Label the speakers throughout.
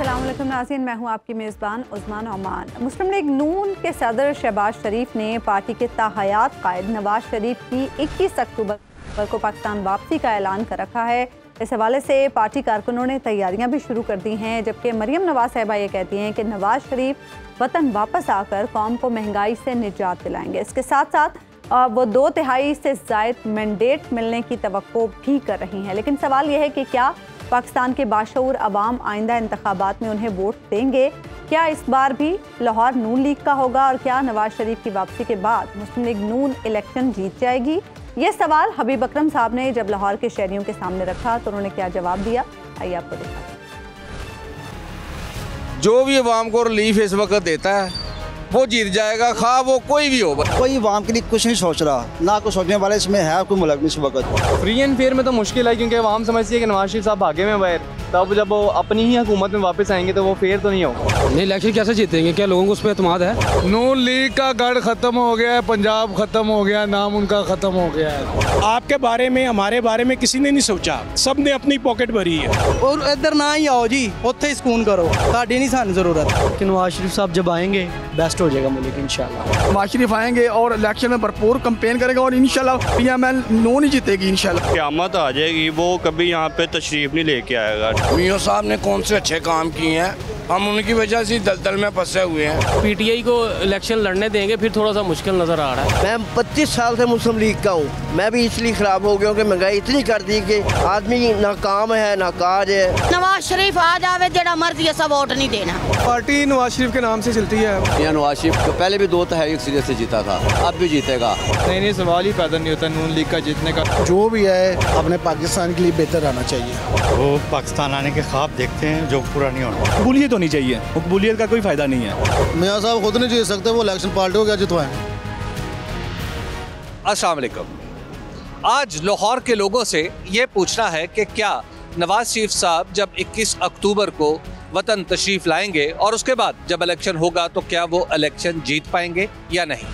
Speaker 1: अस्सलाम वालेकुम नाज़रीन, मैं हूं आपकी मेज़बान उस्मान ओमान। मुस्लिम लीग नून के सदर शहबाज शरीफ ने पार्टी के ताहयात कायद नवाज शरीफ की 21 अक्टूबर को पाकिस्तान वापसी का ऐलान कर रखा है। इस हवाले से पार्टी कारकुनों ने तैयारियां भी शुरू कर दी हैं, जबकि मरियम नवाज साहिबा ये कहती हैं कि नवाज शरीफ वतन वापस आकर कौम को महंगाई से निजात दिलाएंगे। इसके साथ साथ वो 2/3 से ज़ायद मैंडेट मिलने की तवक्को भी कर रही हैं। लेकिन सवाल यह है कि क्या पाकिस्तान के बाशऊर अवाम आइंदा इंतखाबात में उन्हें वोट देंगे? क्या इस बार भी लाहौर नून लीग का होगा और क्या नवाज शरीफ की वापसी के बाद मुस्लिम लीग नून इलेक्शन जीत जाएगी? ये सवाल हबीब अकरम साहब ने जब लाहौर के शहरियों के सामने रखा तो उन्होंने क्या जवाब दिया, आइए आपको दिखाते हैं।
Speaker 2: जो भी अवाम को रिलीफ इस वक्त देता है वो जीत जाएगा, खा वो कोई भी हो।
Speaker 3: कोई अवाम के लिए कुछ नहीं सोच रहा, ना कुछ सोचने वाले इसमें है कोई मुल्क में इस वक्त।
Speaker 4: फ्री एंड फेयर में तो मुश्किल है, क्योंकि अवाम समझती है कि नवाज शरीफ साहब भागे में बाहर, तब जब वो अपनी ही हुकूमत में वापस आएंगे तो वो फेयर तो नहीं होगा।
Speaker 5: नहीं, इलेक्शन कैसे जीतेंगे? क्या लोगों को उस पर एतमाद है?
Speaker 6: नून लीग का गढ़ खत्म हो गया है, पंजाब खत्म हो गया, नाम उनका खत्म हो गया है।
Speaker 7: आपके बारे में हमारे बारे में किसी ने नहीं सोचा, सब ने अपनी पॉकेट भरी है।
Speaker 8: और इधर ना ही आओ जी, उत्थे ही सुकून करो, साड़ी नहीं सानू जरूरत कि नवाज शरीफ साहब जब आएंगे बेस्ट हो जाएगा मुल्क इंशाल्लाह।
Speaker 9: नवाज शरीफ आएंगे और इलेक्शन में भरपूर कैंपेन करेगा और इंशाल्लाह पीएमएल नून ही जीतेगी इंशाल्लाह।
Speaker 10: क़यामत आ जाएगी, वो कभी यहाँ पे तशरीफ नहीं लेके आएगा।
Speaker 11: मियां साहब ने कौन से अच्छे काम किए हैं, हम उनकी वजह से दलदल में फंसे हुए हैं।
Speaker 12: पीटीआई को इलेक्शन लड़ने देंगे फिर थोड़ा सा मुश्किल नजर आ रहा है।
Speaker 13: मैं 25 साल से मुस्लिम लीग का हूँ, मैं भी इसलिए खराब हो गया हूँ कि महंगाई इतनी कर दी कि आदमी ना काम है ना काज है।
Speaker 14: नवाज शरीफ आ जावे, जेड़ा मर्जी है सब वोट नहीं देना।
Speaker 4: पार्टी नवाज शरीफ के नाम से चलती है।
Speaker 15: यहाँ नवाज शरीफ तो पहले भी 2/3 सीधे से जीता था, अब भी जीतेगा।
Speaker 4: नहीं, सवाल ही पैदा नहीं होता नून लीग का जीतने का।
Speaker 3: जो भी है अपने पाकिस्तान के लिए बेहतर आना चाहिए।
Speaker 16: वो पाकिस्तान आने के ख्वाब देखते हैं जो पूरा नहीं होना।
Speaker 6: कबूलियत होनी चाहिए, कबूलियत का कोई फायदा नहीं है।
Speaker 3: मियां साहब खुद नहीं जीत सकते, वो इलेक्शन पार्टी को क्या जितवाएं।
Speaker 17: अस्सलाम वालेकुम। आज लाहौर के लोगों से ये पूछना है कि क्या नवाज शरीफ साहब जब 21 अक्टूबर को वतन तशरीफ लाएंगे और उसके बाद जब इलेक्शन होगा तो क्या वो इलेक्शन जीत पाएंगे या नहीं।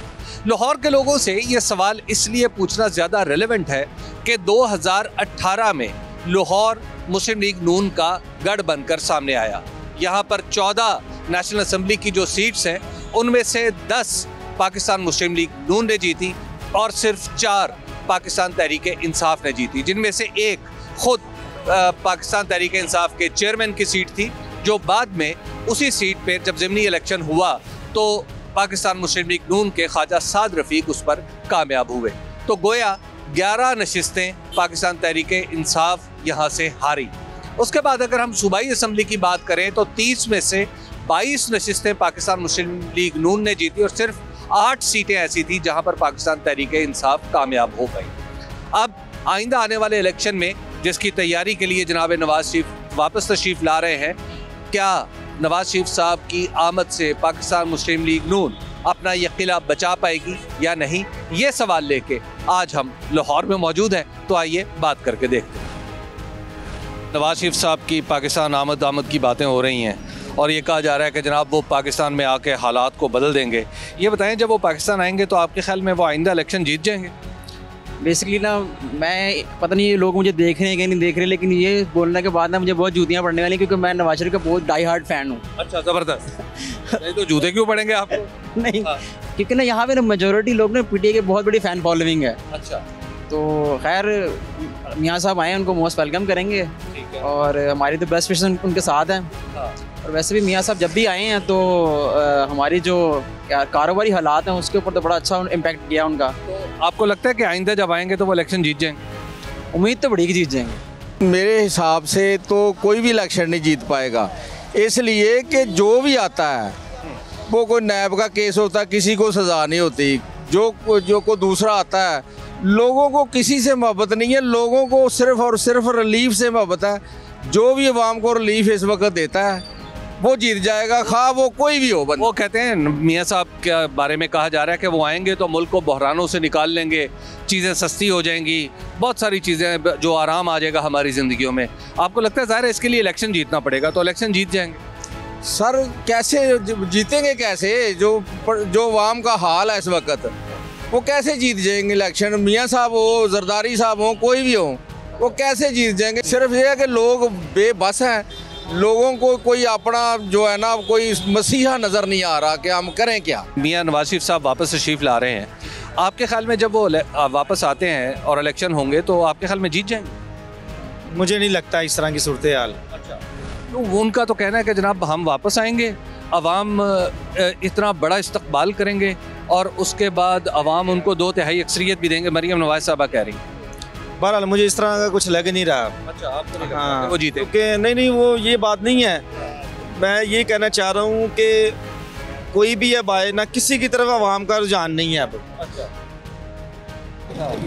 Speaker 17: लाहौर के लोगों से ये सवाल इसलिए पूछना ज़्यादा रेलेवेंट है कि 2018 में लाहौर मुस्लिम लीग नून का गढ़ बनकर सामने आया। यहाँ पर 14 नेशनल असम्बली की जो सीट्स हैं उनमें से 10 पाकिस्तान मुस्लिम लीग नून ने जीती और सिर्फ 4 पाकिस्तान तहरीक इंसाफ ने जीती, जिनमें से एक खुद पाकिस्तान तहरीक इंसाफ के चेयरमैन की सीट थी, जो बाद में उसी सीट पर जब ज़िमनी इलेक्शन हुआ तो पाकिस्तान मुस्लिम लीग नून के ख्वाजा साद रफ़ीक उस पर कामयाब हुए। तो गोया 11 नशिस्तें पाकिस्तान तहरीक इंसाफ यहाँ से हारी। उसके बाद अगर हम सूबाई असम्बली की बात करें तो 30 में से 22 नशिस्तें पाकिस्तान मुस्लिम लीग नून ने जीती और सिर्फ 8 सीटें ऐसी थी जहां पर पाकिस्तान तहरीक इंसाफ कामयाब हो गई। अब आइंदा आने वाले इलेक्शन में जिसकी तैयारी के लिए जनाब नवाज शरीफ वापस तशरीफ ला रहे हैं, क्या नवाज शरीफ साहब की आमद से पाकिस्तान मुस्लिम लीग नून अपना यह किला बचा पाएगी या नहीं, ये सवाल लेके आज हम लाहौर में मौजूद हैं। तो आइए बात करके देखते हैं। नवाज शरीफ साहब की पाकिस्तान आमद की बातें हो रही हैं और ये कहा जा रहा है कि जनाब वो पाकिस्तान में आके हालात को बदल देंगे। ये बताएं, जब वो पाकिस्तान आएंगे तो आपके ख्याल में वो आइंदा इलेक्शन जीत जाएंगे?
Speaker 8: बेसिकली ना, मैं पता नहीं ये लोग मुझे देख रहे हैं कि नहीं देख रहे, लेकिन ये बोलने के बाद ना मुझे बहुत जूतियाँ पड़ने वाली, क्योंकि मैं नवाज शरीफ का बहुत डाई हार्ड फैन हूँ।
Speaker 17: अच्छा, ज़बरदस्त। नहीं तो जूते क्यों पड़ेंगे आपको?
Speaker 8: नहीं, क्योंकि ना यहाँ पे ना मेजोरिटी लोग ना पीटीआई के बहुत बड़ी फ़ैन फॉलोइंग है।
Speaker 17: अच्छा,
Speaker 8: तो खैर मियाँ साहब आए, उनको मोस्ट वेलकम करेंगे और हमारी तो बेस्ट विशेस उनके साथ हैं। और वैसे भी मियाँ साहब जब भी आए हैं तो हमारी जो कारोबारी हालात हैं उसके ऊपर तो बड़ा अच्छा इम्पैक्ट किया उनका।
Speaker 17: तो आपको लगता है कि आइंदा जब आएंगे तो वो इलेक्शन जीत जाएंगे?
Speaker 8: उम्मीद तो बड़ी कि जीत जाएंगे।
Speaker 2: मेरे हिसाब से तो कोई भी इलेक्शन नहीं जीत पाएगा, इसलिए कि जो भी आता है वो कोई नैब का केस होता है, किसी को सज़ा नहीं होती। जो कोई दूसरा आता है, लोगों को किसी से मोहब्बत नहीं है, लोगों को सिर्फ और सिर्फ रिलीफ से मोहब्बत है। जो भी अवाम को रिलीफ इस वक्त देता है वो जीत जाएगा, खा वो कोई भी हो।
Speaker 17: वो कहते हैं, मियाँ साहब के बारे में कहा जा रहा है कि वो आएंगे तो मुल्क को बहरानों से निकाल लेंगे, चीज़ें सस्ती हो जाएंगी, बहुत सारी चीज़ें जो आराम आ जाएगा हमारी ज़िंदगियों में। आपको लगता है ज़ाहिर है इसके लिए इलेक्शन जीतना पड़ेगा, तो इलेक्शन जीत जाएंगे?
Speaker 2: सर कैसे जीतेंगे, कैसे? जो अवाम का हाल है इस वक्त, वो कैसे जीत जाएंगे इलेक्शन? मियाँ साहब हो, जरदारी साहब हो, कोई भी हो, वो कैसे जीत जाएंगे? सिर्फ ये है कि लोग बेबस हैं, लोगों को कोई अपना जो है ना कोई मसीहा नज़र नहीं आ रहा कि हम करें क्या।
Speaker 17: मियां नवाज शरीफ साहब वापस तशरीफ ला रहे हैं, आपके ख्याल में जब वो वापस आते हैं और इलेक्शन होंगे तो आपके ख्याल में जीत जाएंगे?
Speaker 18: मुझे नहीं लगता इस तरह की सूरत हाल।
Speaker 17: तो उनका तो कहना है कि जनाब हम वापस आएंगे, अवाम इतना बड़ा इस्तकबाल करेंगे और उसके बाद अवाम उनको 2/3 अक्सरियत भी देंगे। मरीम नवाज साहबा कह रही हैं।
Speaker 18: बहरहाल मुझे इस तरह का कुछ लग नहीं रहा।
Speaker 17: अच्छा, आपको नहीं
Speaker 18: हाँ,
Speaker 17: लगता वो जीते?
Speaker 18: क्योंकि नहीं वो ये बात नहीं है। मैं ये कहना चाह रहा हूँ कि कोई भी अब आए ना, किसी की तरफ अवाम का रुझान नहीं है अब।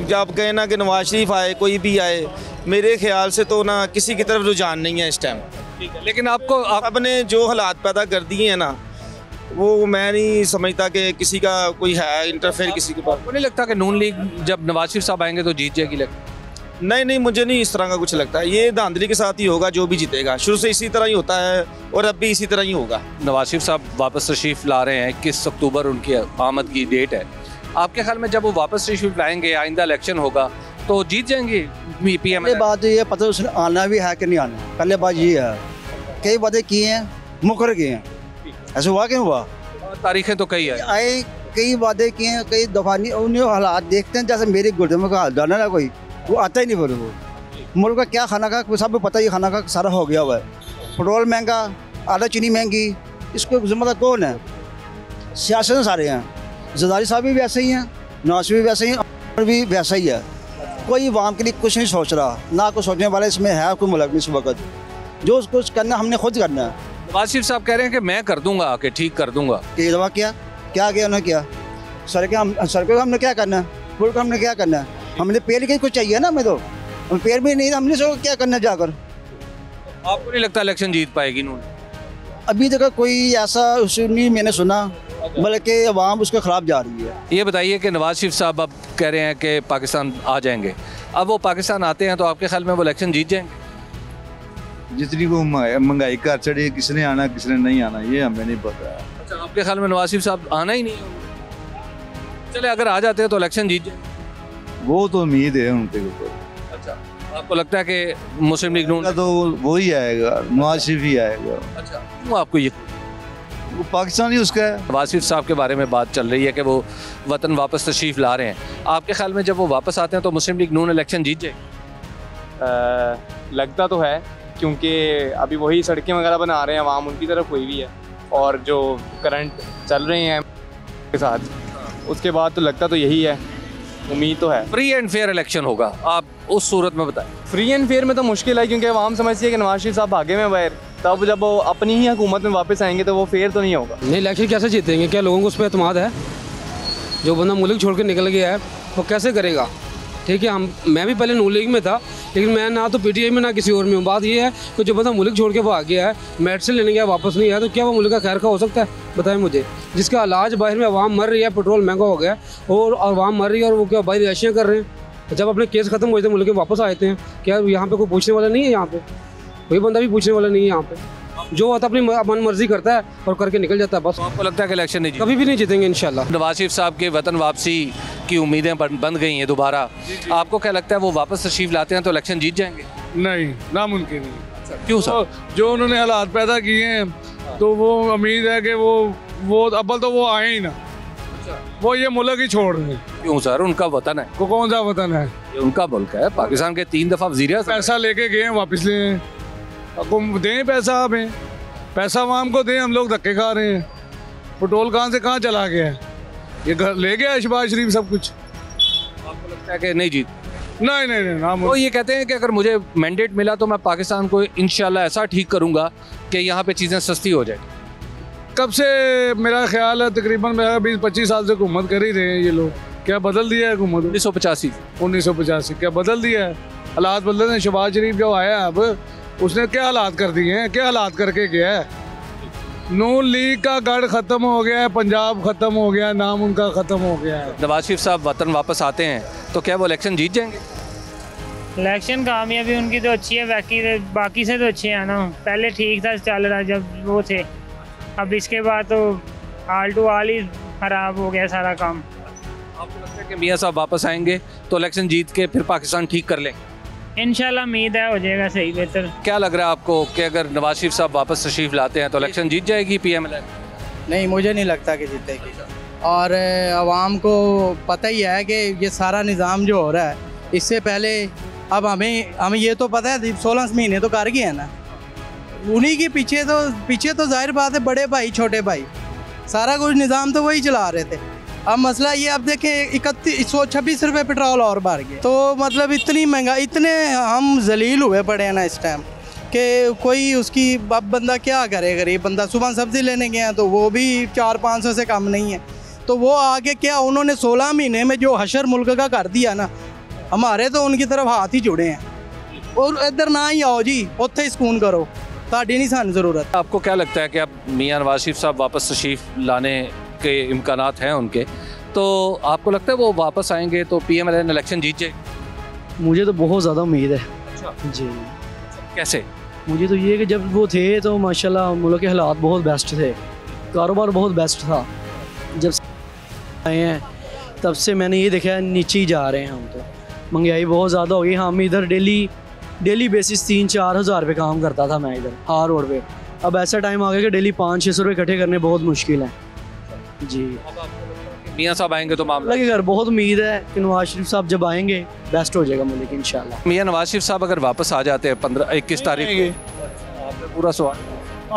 Speaker 18: जब कहे ना कि नवाज शरीफ आए, कोई भी आए, मेरे ख्याल से तो ना किसी की तरफ रुझान नहीं है इस टाइम।
Speaker 17: लेकिन आपने
Speaker 18: जो हालात पैदा कर दिए हैं ना, वो मैं नहीं समझता कि किसी का कोई है इंटरफेयर किसी के पास।
Speaker 17: आपको नहीं लगता कि नून लीग जब नवाज शरीफ साहब आएंगे तो जीत जाएगी? लगता
Speaker 18: नहीं, मुझे नहीं इस तरह का कुछ लगता है। ये धांधली के साथ ही होगा, जो भी जीतेगा शुरू से इसी तरह ही होता है और अब भी इसी तरह ही होगा।
Speaker 17: नवाज शरीफ साहब वापस तशरीफ ला रहे हैं, 21 अक्टूबर उनकी आमद की डेट है। आपके ख्याल में जब वो वापस तशरीफ लाएंगे, आइंदा इलेक्शन होगा तो जीत जाएंगे पीएम?
Speaker 3: पहले बात ये पता है उसने आना भी है कि नहीं आना। पहले बात ये है, कई बातें की हैं, मुकर किए हैं, ऐसे हुआ क्यों हुआ?
Speaker 17: तारीखें तो कई है,
Speaker 3: आए कई बातें की हैं, कई दफा नहीं। उन्हें हालात देखते हैं, जैसे मेरे गुर्दे में का हाल डालना ना, कोई वो आता ही नहीं बोले। वो मुल्क का क्या खाना का सब पता ही, खाना का सारा हो गया हुआ है। पेट्रोल महंगा, आटा चीनी महंगी, इसको जिम्मेदार कौन है? सियासत सारे हैं। जरदारी साहब भी वैसे ही हैं, नवाज शरीफ भी वैसे ही, और भी वैसा ही है। कोई आवाम के लिए कुछ नहीं सोच रहा, ना कुछ सोचने वाला इसमें है कोई मुल्क में इस वक्त। जो कुछ करना हमने खुद करना है।
Speaker 17: नवाज शरीफ साहब कह रहे हैं कि मैं कर दूंगा, आके ठीक कर दूंगा।
Speaker 3: ये दवा क्या किया उन्होंने किया? सड़कें हमने क्या करना है? पुल का हमने क्या करना है? हमने पेड़ के कुछ चाहिए ना, हमें तो पेड़ भी नहीं, हमने सो क्या करना जाकर।
Speaker 17: आपको नहीं लगता इलेक्शन जीत पाएगी नून?
Speaker 3: अभी तक कोई ऐसा नहीं मैंने सुना, बल्कि अवाम उसके खिलाफ जा रही है।
Speaker 17: ये बताइए कि नवाज शरीफ साहब अब कह रहे हैं कि पाकिस्तान आ जाएंगे, अब वो पाकिस्तान आते हैं तो आपके ख्याल में वो इलेक्शन जीत जाएंगे?
Speaker 15: जितनी वो महंगाई कर चढ़ी, किसने आना किसने नहीं आना ये हमें नहीं पता।
Speaker 17: अच्छा, आपके ख्याल में नवाज शरीफ साहब आना ही नहीं है? चले अगर आ जाते हैं तो इलेक्शन जीत जाएंगे?
Speaker 15: वो तो उम्मीद है उनके ऊपर।
Speaker 17: अच्छा, आपको लगता है कि मुस्लिम लीग नून
Speaker 15: तो वो ही आएगा, नवाज शरीफ ही आएगा।
Speaker 17: अच्छा, क्यों आपको ये?
Speaker 15: वो पाकिस्तान ही उसका है।
Speaker 17: नवाज शरीफ साहब के बारे में बात चल रही है कि वो वतन वापस तशरीफ ला रहे हैं, आपके ख्याल में जब वो वापस आते हैं तो मुस्लिम लीग नून इलेक्शन जीत जाएगी?
Speaker 4: लगता तो है, क्योंकि अभी वही सड़कें वगैरह बना रहे हैं, आवाम उनकी तरफ हुई भी है, और जो करंट चल रहे हैं के साथ, उसके बाद तो लगता तो यही है, उम्मीद तो है।
Speaker 17: फ्री एंड फेयर इलेक्शन होगा, आप उस सूरत में बताएं।
Speaker 4: फ्री एंड फेयर में तो मुश्किल है, क्योंकि आवाम समझती है कि नवाज शरीफ साहब भागे में बाहर, तब जब वो अपनी ही हुकूमत में वापस आएंगे तो वो फेयर तो नहीं होगा।
Speaker 5: नहीं, इलेक्शन कैसे जीतेंगे? क्या लोगों को उस पर एतमाद है? जो बंदा मुल्क छोड़ के निकल गया है वो कैसे करेगा? ठीक है, मैं भी पहले नून लीग में था, लेकिन मैं ना तो पीटीआई में ना किसी और में हूँ। बात ये है कि जो बंदा मुल्क छोड़ के वो आ गया है, मेडिसिन लेने गया, वापस नहीं आया, तो क्या वो मुल्क का खैर का हो सकता है? बताएं मुझे। जिसका इलाज बाहर में आवाम मर रही है, पेट्रोल महंगा हो गया और आवाम मर रही है, और वो क्या बाहर रिहायशियाँ कर रहे हैं? जब अपने केस खत्म हो जाते हैं मुल्क में वापस आते हैं, क्या यहाँ पे कोई पूछने वाला नहीं है? यहाँ पे कोई बंदा भी पूछने वाला नहीं है। यहाँ पे जो आता अपनी मन मर्जी करता है और करके निकल जाता है बस।
Speaker 17: आपको लगता है कि इलेक्शन नहीं
Speaker 5: कभी भी नहीं जीतेंगे इंशाल्लाह?
Speaker 17: नवाज शरीफ साहब के वतन वापसी की उम्मीदें बंद गई हैं दोबारा, आपको क्या लगता है वो वापस तशरीफ लाते हैं तो इलेक्शन जीत जाएंगे?
Speaker 6: नहीं, नामुमकिन नहीं।
Speaker 17: क्यों सर?
Speaker 6: जो उन्होंने हालात पैदा किए हैं तो वो उम्मीद है कि वो अव्वल तो वो आए ही ना, वो ये मुल्क ही छोड़ रहे हैं।
Speaker 17: क्यों सर? उनका वतन है।
Speaker 6: वो कौन सा वतन है?
Speaker 17: ये उनका मुल्क है। पाकिस्तान के 3 दफ़ा वज़ीर
Speaker 6: पैसा लेके गए हैं, वापस ले दें पैसा, हमें पैसा आवाम को दें, हम लोग धक्के खा रहे हैं। पेट्रोल कहाँ से कहाँ चला गया है? ये घर ले गया शहबाज शरीफ सब कुछ।
Speaker 17: आपको लगता है कि नहीं जीत?
Speaker 6: नहीं।
Speaker 17: वो ये कहते हैं कि अगर मुझे मैंडेट मिला तो मैं पाकिस्तान को इंशाल्लाह ऐसा ठीक करूँगा कि यहाँ पे चीज़ें सस्ती हो जाए।
Speaker 6: कब से मेरा ख्याल है तकरीबन 20-25 साल से हुकूमत कर ही रहे हैं ये लोग। क्या बदल दिया है हुकूमत? 1985 क्या बदल दिया है? हालात बदल हैं। शहबाज शरीफ जो आया अब उसने क्या हालात कर दिए हैं, क्या हालात करके गया है? नून लीग का गढ़ ख़त्म हो गया है, पंजाब ख़त्म हो गया, नाम उनका ख़त्म हो गया है।
Speaker 17: नवाज शरीफ साहब वतन वापस आते हैं तो क्या वो इलेक्शन जीत जाएंगे?
Speaker 19: इलेक्शन कामयाबी उनकी तो अच्छी है, बाकी से तो अच्छे हैं ना। पहले ठीक था, चल रहा जब वो थे, अब इसके बाद तो आल टू आल ही ख़राब हो गया सारा काम।
Speaker 17: आपको लगता है कि मियाँ साहब वापस आएंगे तो इलेक्शन जीत के फिर पाकिस्तान ठीक कर लेंगे?
Speaker 19: इंशाल्लाह उम्मीद है हो जाएगा सही बेहतर।
Speaker 17: क्या लग रहा है आपको कि अगर नवाज शरीफ साहब वापस तशरीफ लाते हैं तो इलेक्शन जीत जाएगी PMLN?
Speaker 20: नहीं, मुझे नहीं लगता कि जीतेगी। और आवाम को पता ही है कि ये सारा निज़ाम जो हो रहा है, इससे पहले अब हमें ये तो पता है 16 महीने तो कर गए हैं ना, उन्हीं के पीछे तो जाहिर बात है बड़े भाई छोटे भाई सारा कुछ निज़ाम तो वही चला रहे थे। अब मसला ये, अब देखें 3126 रुपये पेट्रोल और बढ़ गए, तो मतलब इतनी महंगा, इतने हम जलील हुए पड़े हैं ना इस टाइम कि कोई उसकी, अब बंदा क्या करे, गरीब बंदा सुबह सब्ज़ी लेने गए हैं तो वो भी 400-500 से कम नहीं है, तो वो आगे क्या, उन्होंने 16 महीने में जो हशर मुल्क का कर दिया ना, हमारे तो उनकी तरफ हाथ ही जुड़े हैं। और इधर ना ही आओ जी, उत्थे ही सुकून करो, ताड़ी नहीं सान ज़रूरत।
Speaker 17: आपको क्या लगता है कि अब मियां नवाज शरीफ साहब वापस तशरीफ लाने के इम्कानात हैं उनके, तो आपको लगता है वो वापस आएंगे तो PMLN इलेक्शन जीत जाएगी?
Speaker 21: मुझे तो बहुत ज़्यादा उम्मीद है। जी।
Speaker 17: कैसे?
Speaker 21: मुझे तो ये कि जब वो थे तो माशाल्लाह मुल्क के हालात बहुत बेस्ट थे, कारोबार बहुत बेस्ट था। जब आए हैं तब से मैंने ये देखा है नीचे ही जा रहे हैं हम, तो महंगाई बहुत ज़्यादा हो गई। हम इधर डेली बेसिस 3-4 हज़ार रुपये काम करता था मैं इधर हार रोड पे, अब ऐसा टाइम आ गया कि डेली 500-600 रुपये इकट्ठे करने बहुत मुश्किल है। जी।
Speaker 17: मियां साहब आएंगे तो मामला
Speaker 21: लगे घर, बहुत उम्मीद है कि नवाज शरीफ साहब जब आएंगे बेस्ट हो जाएगा मुल्क इंशाल्लाह।
Speaker 17: मियां नवाज शरीफ साहब अगर वापस आ जाते हैं 21 तारीख को, पूरा सवाल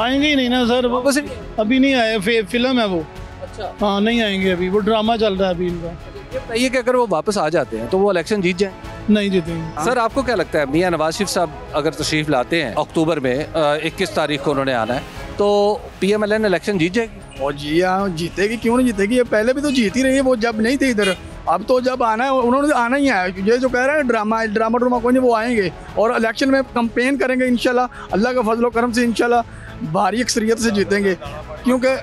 Speaker 22: आएंगे ही नहीं ना सर, वो बस अभी नहीं आए, फिल्म है वो। अच्छा। हाँ, नहीं आएंगे अभी, वो ड्रामा चल रहा है अभी इनका।
Speaker 17: ये बताइए कि अगर वो वापस आ जाते हैं तो वो इलेक्शन जीत जाए?
Speaker 22: नहीं जीतेंगे।
Speaker 17: सर आपको क्या लगता है मियां नवाज शरीफ साहब अगर तशरीफ लाते हैं अक्टूबर में, 21 तारीख को उन्होंने आना है, तो PMLN इलेक्शन जीत जाएगी?
Speaker 9: और जी हाँ, जीतेगी, क्यों नहीं जीतेगी, ये पहले भी तो जीत ही रही है, वो जब नहीं थे इधर, अब तो जब आना है उन्होंने आना ही है। ये जो कह रहे हैं ड्रामा कोई नहीं, वो आएंगे और इलेक्शन में कंपेन करेंगे इंशाल्लाह, अल्लाह का फजल करम से इंशाल्लाह भारी अक्सरियत से जीतेंगे। क्योंकि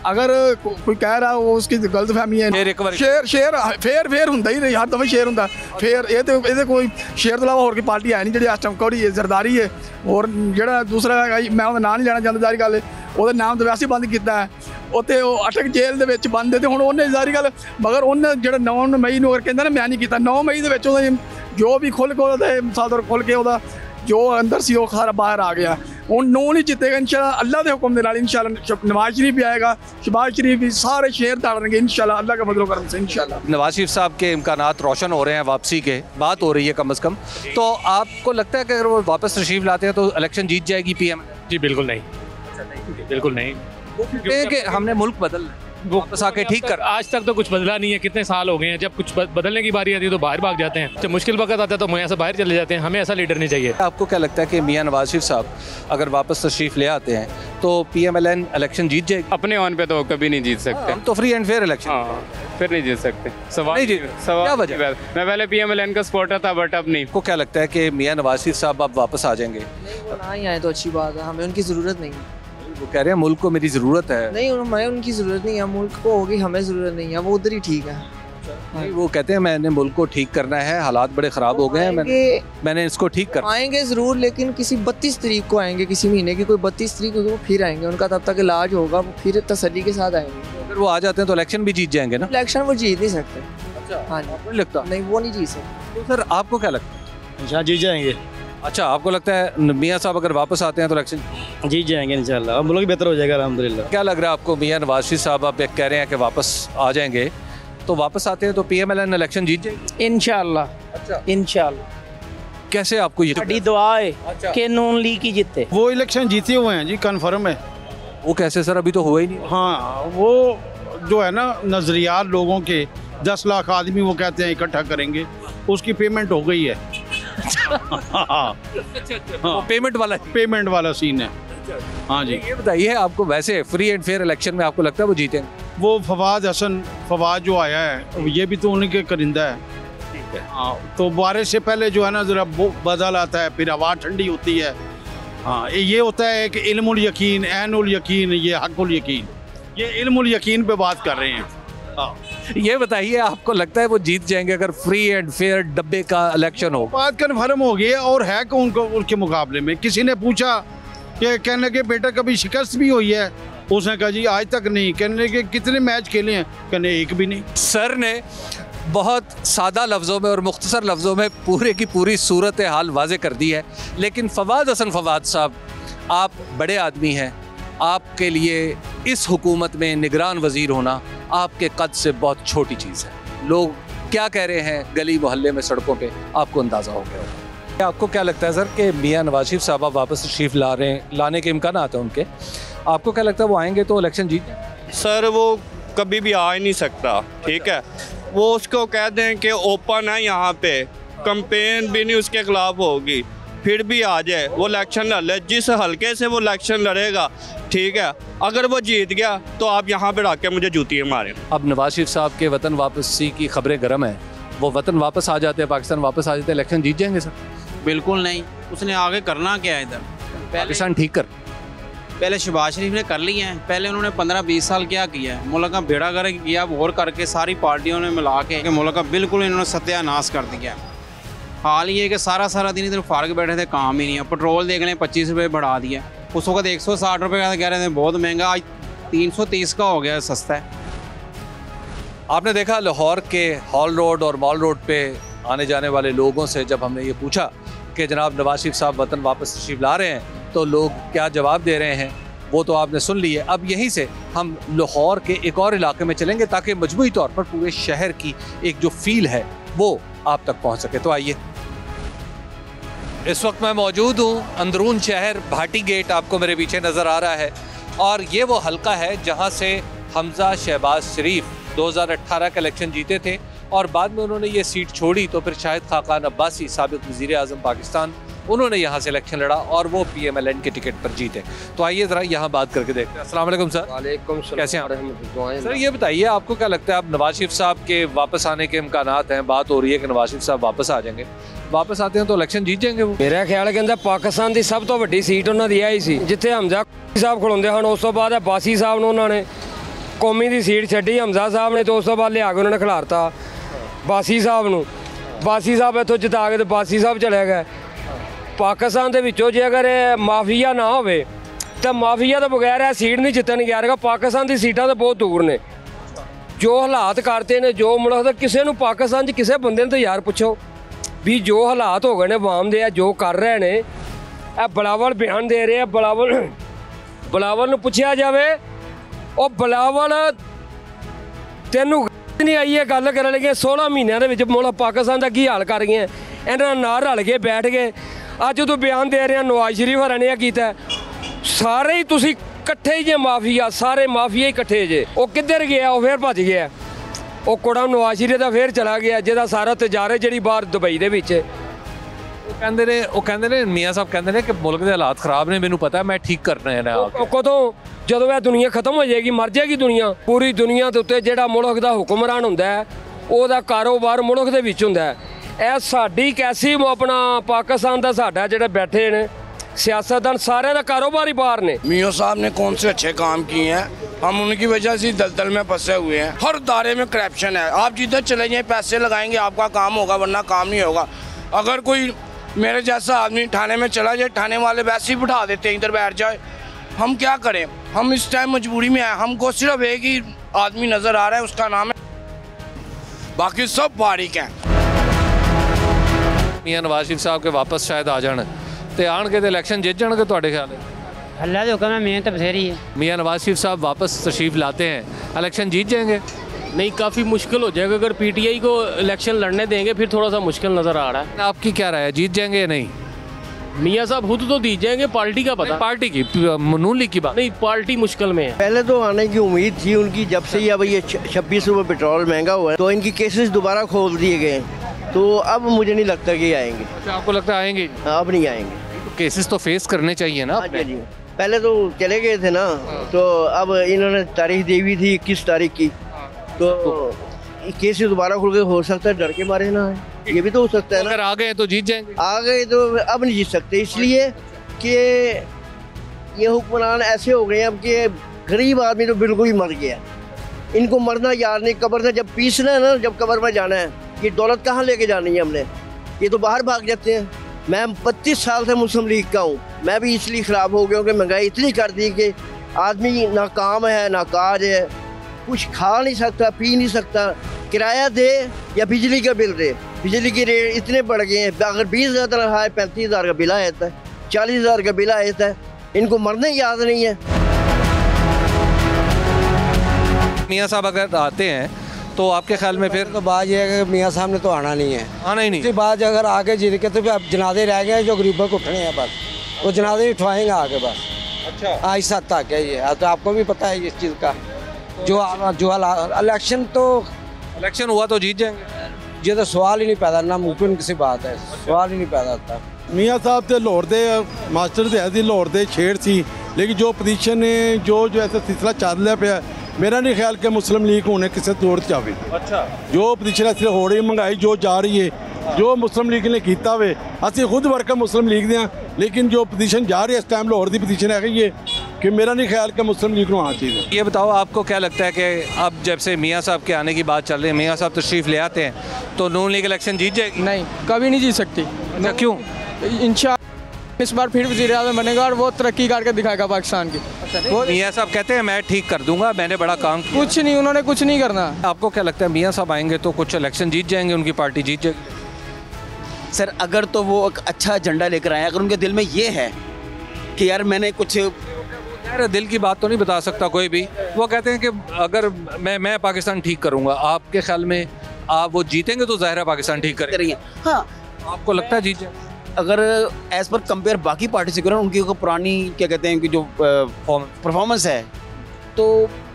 Speaker 9: अगर कोई कह रहा है वो उसकी गलत फहमी है। फेर होंदा ही नहीं, हर दफा शेर होंदा फेर, ये कोई शेर तो इलावा होर की पार्टी है नहीं जी चमकौड़ी है, जरदारी है, और जो दूसरा मैं ਉਹਦਾ ਨਾਂ नहीं लेना चाहता, जारी गल ਉਹਦਾ नाम तो वैसे ही बंद किया है, उत्ते अटक जेल ਦੇ ਵਿੱਚ ਬੰਦ ਹੈ ਤੇ ਹੁਣ ਉਹਨੇ जारी गल, मगर ਉਹਨੇ ਜਿਹੜਾ 9 मई ਨੂੰ अगर ਕਹਿੰਦਾ ना मैं नहीं किया, 9 मई ਦੇ ਵਿੱਚ ਉਹਦਾ जो भी खुल के ਉਹਦਾ ਸਾਦਰ खुल के ਉਹਦਾ जो अंदर सी वो सारा बाहर आ गया। हूँ नौ नहीं जीतेगा इंशाल्लाह, अल्लाह के हुक्म के नाल इंशाल्लाह। नवाज शरीफ भी आएगा, शहबाज शरीफ भी, सारे शेर ताड़ेंगे इंशाल्लाह, अल्लाह का फजल करम से इंशाल्लाह।
Speaker 17: नवाज शरीफ साहब के इम्कानात रोशन हो रहे हैं, वापसी के बात हो रही है कम अज़ कम, तो आपको लगता है कि अगर वो वापस तशरीफ लाते हैं तो इलेक्शन जीत जाएगी PMLN?
Speaker 23: जी बिल्कुल नहीं, बिल्कुल नहीं,
Speaker 17: क्योंकि हमने मुल्क बदल वापस आके ठीक कर,
Speaker 23: आज तक तो कुछ बदला नहीं है, कितने साल हो गए हैं, जब कुछ बदलने की बारी आती है तो बाहर भाग जाते हैं, जब मुश्किल वक्त आता है तो यहाँ से बाहर चले जाते हैं। हमें ऐसा लीडर नहीं चाहिए।
Speaker 17: आपको क्या लगता है कि मियां नवाज शरीफ साहब अगर वापस तशरीफ ले आते हैं तो PMLN इलेक्शन जीत जाएगी?
Speaker 24: अपने ऑन पे तो कभी नहीं जीत सकते,
Speaker 17: तो फ्री एंड फेयर इलेक्शन।
Speaker 24: हाँ, फिर नहीं जीत सकते, सवाल
Speaker 17: क्या वजह?
Speaker 24: मैं पहले PMLN का सपोर्टर था बट अब नहीं।
Speaker 17: आपको क्या लगता है कि मियां नवाज शरीफ साहब अब वापस आ जाएंगे?
Speaker 25: ना ही आए तो अच्छी बात है, हमें उनकी ज़रूरत नहीं है।
Speaker 17: वो कह रहे हैं मुल्क को मेरी ज़रूरत है।
Speaker 25: नहीं, हमें उनकी ज़रूरत नहीं है, मुल्क को होगी, हमें ज़रूरत नहीं है, वो उधर ही ठीक है।
Speaker 17: नहीं, वो कहते हैं मैंने मुल्क को ठीक करना है, हालात बड़े ख़राब हो गए हैं, मैंने इसको ठीक करना।
Speaker 25: आएंगे ज़रूर, लेकिन किसी 32 तारीख को आएंगे, किसी महीने की कोई 32 तारीख को फिर आएंगे, उनका तब तक इलाज होगा, वो फिर तसल्ली के साथ आएंगे।
Speaker 17: अगर वो आ जाते हैं तो इलेक्शन भी जीत जाएंगे ना?
Speaker 25: इलेक्शन वो जीत नहीं सकते।
Speaker 17: अच्छा,
Speaker 25: हाँ
Speaker 17: नहीं लगता?
Speaker 25: नहीं, वो नहीं जीत सकते।
Speaker 17: तो सर आपको क्या लगता है?
Speaker 21: अच्छा, जीत जाएंगे।
Speaker 17: अच्छा, आपको लगता है मियां साहब अगर वापस आते हैं तो इलेक्शन
Speaker 21: जीत जाएंगे इंशाल्लाह, अब मुल्क बेहतर हो जाएगा अल्हम्दुलिल्लाह।
Speaker 17: क्या लग रहा है आपको मियां नवाज शरीफ साहब आप कह रहे हैं कि वापस आ जाएंगे, तो वापस आते हैं तो PMLN इलेक्शन जीत जाएगी
Speaker 26: इंशाल्लाह? अच्छा, इंशाल्लाह।
Speaker 17: कैसे आपको ये?
Speaker 26: बड़ी दुआ है कि नून लीग ही जीते।
Speaker 6: वो इलेक्शन जीते हुए हैं जी, कन्फर्म है।
Speaker 17: वो कैसे सर, अभी तो हुआ ही नहीं।
Speaker 6: हाँ, वो जो है ना नजरियात लोगों के 10 लाख आदमी वो कहते हैं इकट्ठा करेंगे, उसकी पेमेंट हो गई है। हाँ, पेमेंट वाला सीन है। हाँ जी।
Speaker 17: ये बताइए आपको वैसे फ्री एंड फेयर इलेक्शन में आपको लगता है वो जीतेंगे?
Speaker 6: वो फवाद जो आया है ये भी तो उनके करिंदा है। ठीक है। हाँ, तो बारिश से पहले जो है ना जरा बदल आता है, फिर हवा ठंडी होती है। हाँ, ये होता है कि इल्मुल यकीन, ऐनुल यकीन, ये हक़ुल यकीन, ये इल्मुल यकीन पे बात कर रहे हैं।
Speaker 17: ये बताइए आपको लगता है वो जीत जाएंगे अगर फ्री एंड फेयर डब्बे का इलेक्शन हो?
Speaker 6: बात कन्फर्म हो गई है, और है कि उनको उनके मुकाबले में किसी ने पूछा कि कहने के बेटा कभी शिकस्त भी हुई है, उसने कहा जी आज तक नहीं। कहने के कितने मैच खेले हैं, कहने एक भी नहीं।
Speaker 17: सर ने बहुत सादा लफ्ज़ों में और मुख्तसर लफ्ज़ों में पूरे की पूरी सूरत हाल वाज़े कर दी है। लेकिन फवाद हसन फवाद साहब, आप बड़े आदमी हैं, आपके लिए इस हुकूमत में निगरान वज़ीर होना आपके कद से बहुत छोटी चीज़ है। लोग क्या कह रहे हैं गली मोहल्ले में, सड़कों पे, आपको अंदाज़ा हो गया होगा। आपको क्या लगता है सर कि मियां नवाज शरीफ साहब वापस तशरीफ़ ला रहे हैं, लाने के इम्कान आते हैं उनके, आपको क्या लगता है वो आएंगे तो इलेक्शन जीत जाएंगे?
Speaker 1: सर वो कभी भी आ ही नहीं सकता, ठीक है। वो उसको कह दें कि ओपन है यहाँ पे, कंपेन भी नहीं उसके खिलाफ होगी, फिर भी आ जाए, वो इलेक्शन लड़ ले, जिस हल्के से वो इलेक्शन लड़ेगा, ठीक है, अगर वो जीत गया तो आप यहाँ पे रख के मुझे जूतियाँ मारें।
Speaker 17: अब नवाज शरीफ साहब के वतन वापसी की खबरें गर्म हैं, वो वतन वापस आ जाते हैं, पाकिस्तान वापस आ जाते हैं, इलेक्शन जीत जाएंगे सर?
Speaker 7: बिल्कुल नहीं। उसने आगे करना क्या है इधर?
Speaker 17: पाकिस्तान ठीक कर,
Speaker 7: पहले शहबाज शरीफ ने कर लिया है, पहले उन्होंने 15-20 साल क्या किया है, मुल्क का बेड़ा गर्क किया, और करके सारी पार्टियों ने मिला के मुल्क का बिल्कुल इन्होंने सत्यानाश कर दिया। हाल ये कि सारा दिन इधर फारग बैठे थे, काम ही नहीं है। पेट्रोल देख लें 25 रुपये बढ़ा दिया, उस वक्त 160 रुपये का कह रहे थे, बहुत महंगा, आज 330 का हो गया, सस्ता है।
Speaker 17: आपने देखा लाहौर के हॉल रोड और मॉल रोड पे आने जाने वाले लोगों से जब हमने ये पूछा कि जनाब नवाज शरीफ साहब वतन वापस तशरीफ ला रहे हैं, तो लोग क्या जवाब दे रहे हैं वो तो आपने सुन ली है। अब यहीं से हम लाहौर के एक और इलाके में चलेंगे ताकि मजमूई तौर पर पूरे शहर की एक जो फील है वो आप तक पहुंच सके। तो आइए, इस वक्त मैं मौजूद हूँ अंदरून शहर, भाटी गेट आपको मेरे पीछे नज़र आ रहा है, और ये वो हल्का है जहाँ से हमजा शहबाज शरीफ 2018 का इलेक्शन जीते थे और बाद में उन्होंने ये सीट छोड़ी तो फिर शाहिद खाकान अब्बासी, साबिक़ वज़ीर आज़म पाकिस्तान, उन्होंने यहाँ से इलेक्शन लड़ा और वो PMLN के टिकट पर जीते। तो आइए ज़रा यहाँ बात करके देखते हैं। अस्सलाम वालेकुम सर।
Speaker 10: वालेकुम सलाम।
Speaker 17: कैसे हैं सर? ये बताइए आपको क्या लगता है, अब नवाज शरीफ साहब के वापस आने के इम्कानात हैं, बात हो रही है कि नवाज शरीफ साहब वापस आ जाएंगे, वापस आते हैं तो इलेक्शन जीत जाएंगे वो?
Speaker 10: मेरा ख्याल कहता पाकिस्तान की सब तो वड्डी सीट उन्होंने दी आई सी, जिथे हमजा साहब खड़ोंदे हैं, उस तो बाद अब्बासी साहब ने उन्होंने कौमी की सीट छड्डी, हमजा साहब ने, तो उस तो बाद लिया के उन्होंने खिलारता बासी साहब नूं, बासी साहब इत्थों जिता के तो बासी साहब चले गए। पाकिस्तान के विचों जे अगर माफिया ना होवे तो माफिया तो बगैर है सीट नहीं जितन गया रहेगा। पाकिस्तान की सीटां तो बहुत दूर ने, जो हालात करते हैं, जो मुल्क किसी नूं पाकिस्तान च किसी बंदे तो यार पुछो भी जो हालात हो गए ने अवाम दे, जो कर रहे ने, ए बिलावल बयान दे रहे हैं, बिलावल नूं पुछया जावे, ओ बिलावल तेनू नहीं आई है गल कर लगे 16 महीनों के मुल्क पाकिस्तान का की हाल कर गए, इन्होंने नाल रल के बैठ गए। अज तो बयान दे रहे हैं नवाज शरीफ हर ने किया, सारे ही तुसी कट्ठे ही जे माफिया, सारे माफिया ही कट्ठे जे। वो किधर गया? वो फिर भज गया, वो कुड़ा नवाज शरीफ का फिर चला गया, जिहदा सारा तजारे जी बाहर दुबई के विच।
Speaker 17: वो कहते ने मियाँ साहब कहते हैं कि मुल्क के हालात खराब ने, मैनू पता है, मैं ठीक करने हैं।
Speaker 10: कदों ਜਦੋਂ ਇਹ ਦੁਨੀਆ ਖਤਮ ਹੋ ਜਾਏਗੀ, ਮਰ ਜਾਏਗੀ ਦੁਨੀਆ। ਪੂਰੀ ਦੁਨੀਆ ਦੇ ਉੱਤੇ ਜਿਹੜਾ ਮੁਲਕ ਦਾ ਹੁਕਮਰਾਨ ਹੁੰਦਾ ਹੈ ਉਹਦਾ ਕਾਰੋਬਾਰ ਮੁਲਕ ਦੇ ਵਿੱਚ ਹੁੰਦਾ ਹੈ। ਇਹ ਸਾਡੀ ਕੈਸੀ ਆਪਣਾ ਪਾਕਿस्तान ਦਾ ਸਾਡਾ ਜਿਹੜੇ ਬੈਠੇ ਨੇ सियासतदान, सारे का कारोबार ही बाहर ने।
Speaker 11: मियां साहब ने कौन से अच्छे काम किए हैं, हम उनकी वजह से दलदल में फंसे हुए हैं। हर दायरे में करप्शन है, आप जिधर चले जाएं पैसे लगाएंगे आपका काम होगा, वरना काम नहीं होगा। अगर कोई मेरे जैसा आदमी थाने में चला जाए, थाने वाले वैसे ही बिठा देते हैं, इधर बैठ जाए, हम क्या करें? हम इस टाइम मजबूरी में आए, हमको सिर्फ एक ही आदमी नज़र आ रहा है, उसका नाम है, बाकी सब बारीक हैं।
Speaker 17: मियां नवाज शरीफ साहब के वापस शायद आ जाने ते आन के इलेक्शन जीत जाएंगे, तो ख्याल है?
Speaker 12: अल्लाह के हुक्म है, मेहनत बथेरी है।
Speaker 17: मियां नवाज शरीफ साहब वापस तशरीफ लाते हैं, इलेक्शन जीत जाएंगे?
Speaker 12: नहीं, काफ़ी मुश्किल हो जाएगा। अगर PTI को इलेक्शन लड़ने देंगे फिर थोड़ा सा मुश्किल नज़र आ रहा है।
Speaker 17: आपकी क्या राय है, जीत जाएंगे या नहीं?
Speaker 12: मियाँ साहब खुद तो जीत जाएंगे, पार्टी का पता।
Speaker 17: पार्टी की नून लीग की बात
Speaker 12: नहीं, पार्टी मुश्किल में है।
Speaker 13: पहले तो आने की उम्मीद थी उनकी, जब से अब ये 26 रुपये पेट्रोल महंगा हुआ है तो इनकी केसेस दोबारा खोल दिए गए, तो अब मुझे नहीं लगता कि आएंगे।
Speaker 17: अच्छा, आपको लगता है आएंगे?
Speaker 13: अब नहीं आएंगे।
Speaker 17: तो केसेस तो फेस करने चाहिए ना।
Speaker 13: जी, पहले तो चले गए थे ना, तो अब इन्होंने तारीख दी हुई थी 21 तारीख की, तो केसेस दोबारा खुल गए, हो सकता है डर के मारे ना है, ये भी तो हो सकता है ना।
Speaker 17: अगर आ गए तो जीत जाएंगे?
Speaker 13: आ गए तो अब नहीं जीत सकते, इसलिए कि ये हुक्मरान ऐसे हो गए अब कि गरीब आदमी तो बिल्कुल ही मर गया, इनको मरना यार नहीं, कब्र से जब पीसना है ना, जब कब्र में जाना है, ये दौलत कहाँ लेके जानी है हमने, ये तो बाहर भाग जाते हैं। मैं 32 साल से मुस्लिम लीग का हूँ, मैं भी इसलिए ख़राब हो गया हूँ कि महंगाई इतनी कर दी कि आदमी ना काम है ना काज है, कुछ खा नहीं सकता, पी नहीं सकता, किराया दे या बिजली का बिल दे। बिजली के रेट इतने बढ़ गए हैं, अगर 20,000 तनख्वाह है 35,000 का बिल आता है, 40,000 का बिल आता है। इनको मरने याद नहीं है।
Speaker 17: मियाँ साहब अगर आते हैं तो आपके ख्याल में फिर
Speaker 2: तो बात यह है कि मियाँ साहब ने तो आना नहीं है,
Speaker 17: आना ही नहीं।
Speaker 2: इसके बाद अगर आगे जीत के तो अब जनाजे रह गए जो गरीबों को उठने हैं, बस वो जनाजे उठवाएंगे आगे बस।
Speaker 17: अच्छा,
Speaker 2: आज साथ तक है ये, तो आपको भी पता है इस चीज़ का। जो इलेक्शन तो
Speaker 17: इलेक्शन हुआ तो जीत जाएंगे,
Speaker 2: ये तो सवाल ही नहीं पैदा, ना मुमकिन किसी बात है, सवाल ही नहीं पैदा होता।
Speaker 3: मियाँ साहब तो लाहौर दे मास्टर थे ऐसी लाहौर दे छेड़ सी, लेकिन जो पोजीशन ने जो ऐसा सिलसिला चल रहा पे, मेरा नहीं ख्याल कि मुस्लिम लीग होने किसी तौर जावे।
Speaker 17: अच्छा,
Speaker 3: जो पोजीशन ऐसे हो रही महंगाई जो जा रही है, जो मुस्लिम लीग ने किया वे, असं खुद वर्कर मुस्लिम लीग दे, लेकिन जो पोजीशन जा रही है इस टाइम लाहौर की पोजीशन है ये कि मेरा नहीं ख्याल कि मुस्लिम लीग को आना चाहिए।
Speaker 17: ये बताओ आपको क्या लगता है कि अब जब से मियाँ साहब के आने की बात चल रही है, मियाँ साहब तशरीफ़ ले आते हैं तो नून लीग इलेक्शन जीत जाएगी?
Speaker 4: नहीं, कभी नहीं जीत सकती।
Speaker 17: अच्छा, क्यों?
Speaker 4: इंशाअल्लाह इस बार फिर वज़ीर-ए-आज़म बनेगा और वो तरक्की करके दिखाएगा पाकिस्तान की।
Speaker 17: वो मियाँ साहब कहते हैं मैं ठीक कर दूंगा, मैंने बड़ा काम किया।
Speaker 4: कुछ नहीं, उन्होंने कुछ नहीं करना।
Speaker 17: आपको क्या लगता है मियाँ साहब आएंगे तो कुछ इलेक्शन जीत जाएंगे, उनकी पार्टी जीत जाएगी?
Speaker 8: सर अगर तो वो एक अच्छा एजेंडा लेकर आए, अगर उनके दिल में ये है कि यार मैंने कुछ,
Speaker 17: यार दिल की बात तो नहीं बता सकता कोई भी। वो कहते हैं कि अगर मैं पाकिस्तान ठीक करूंगा, आपके ख्याल में आप वो जीतेंगे तो ज़ाहिर है पाकिस्तान ठीक करेंगे।
Speaker 8: हाँ,
Speaker 17: आपको लगता है जीत जाए?
Speaker 8: अगर एज पर कंपेयर बाकी पार्टी से करें, उनकी पुरानी क्या कहते हैं कि जो परफॉर्मेंस है तो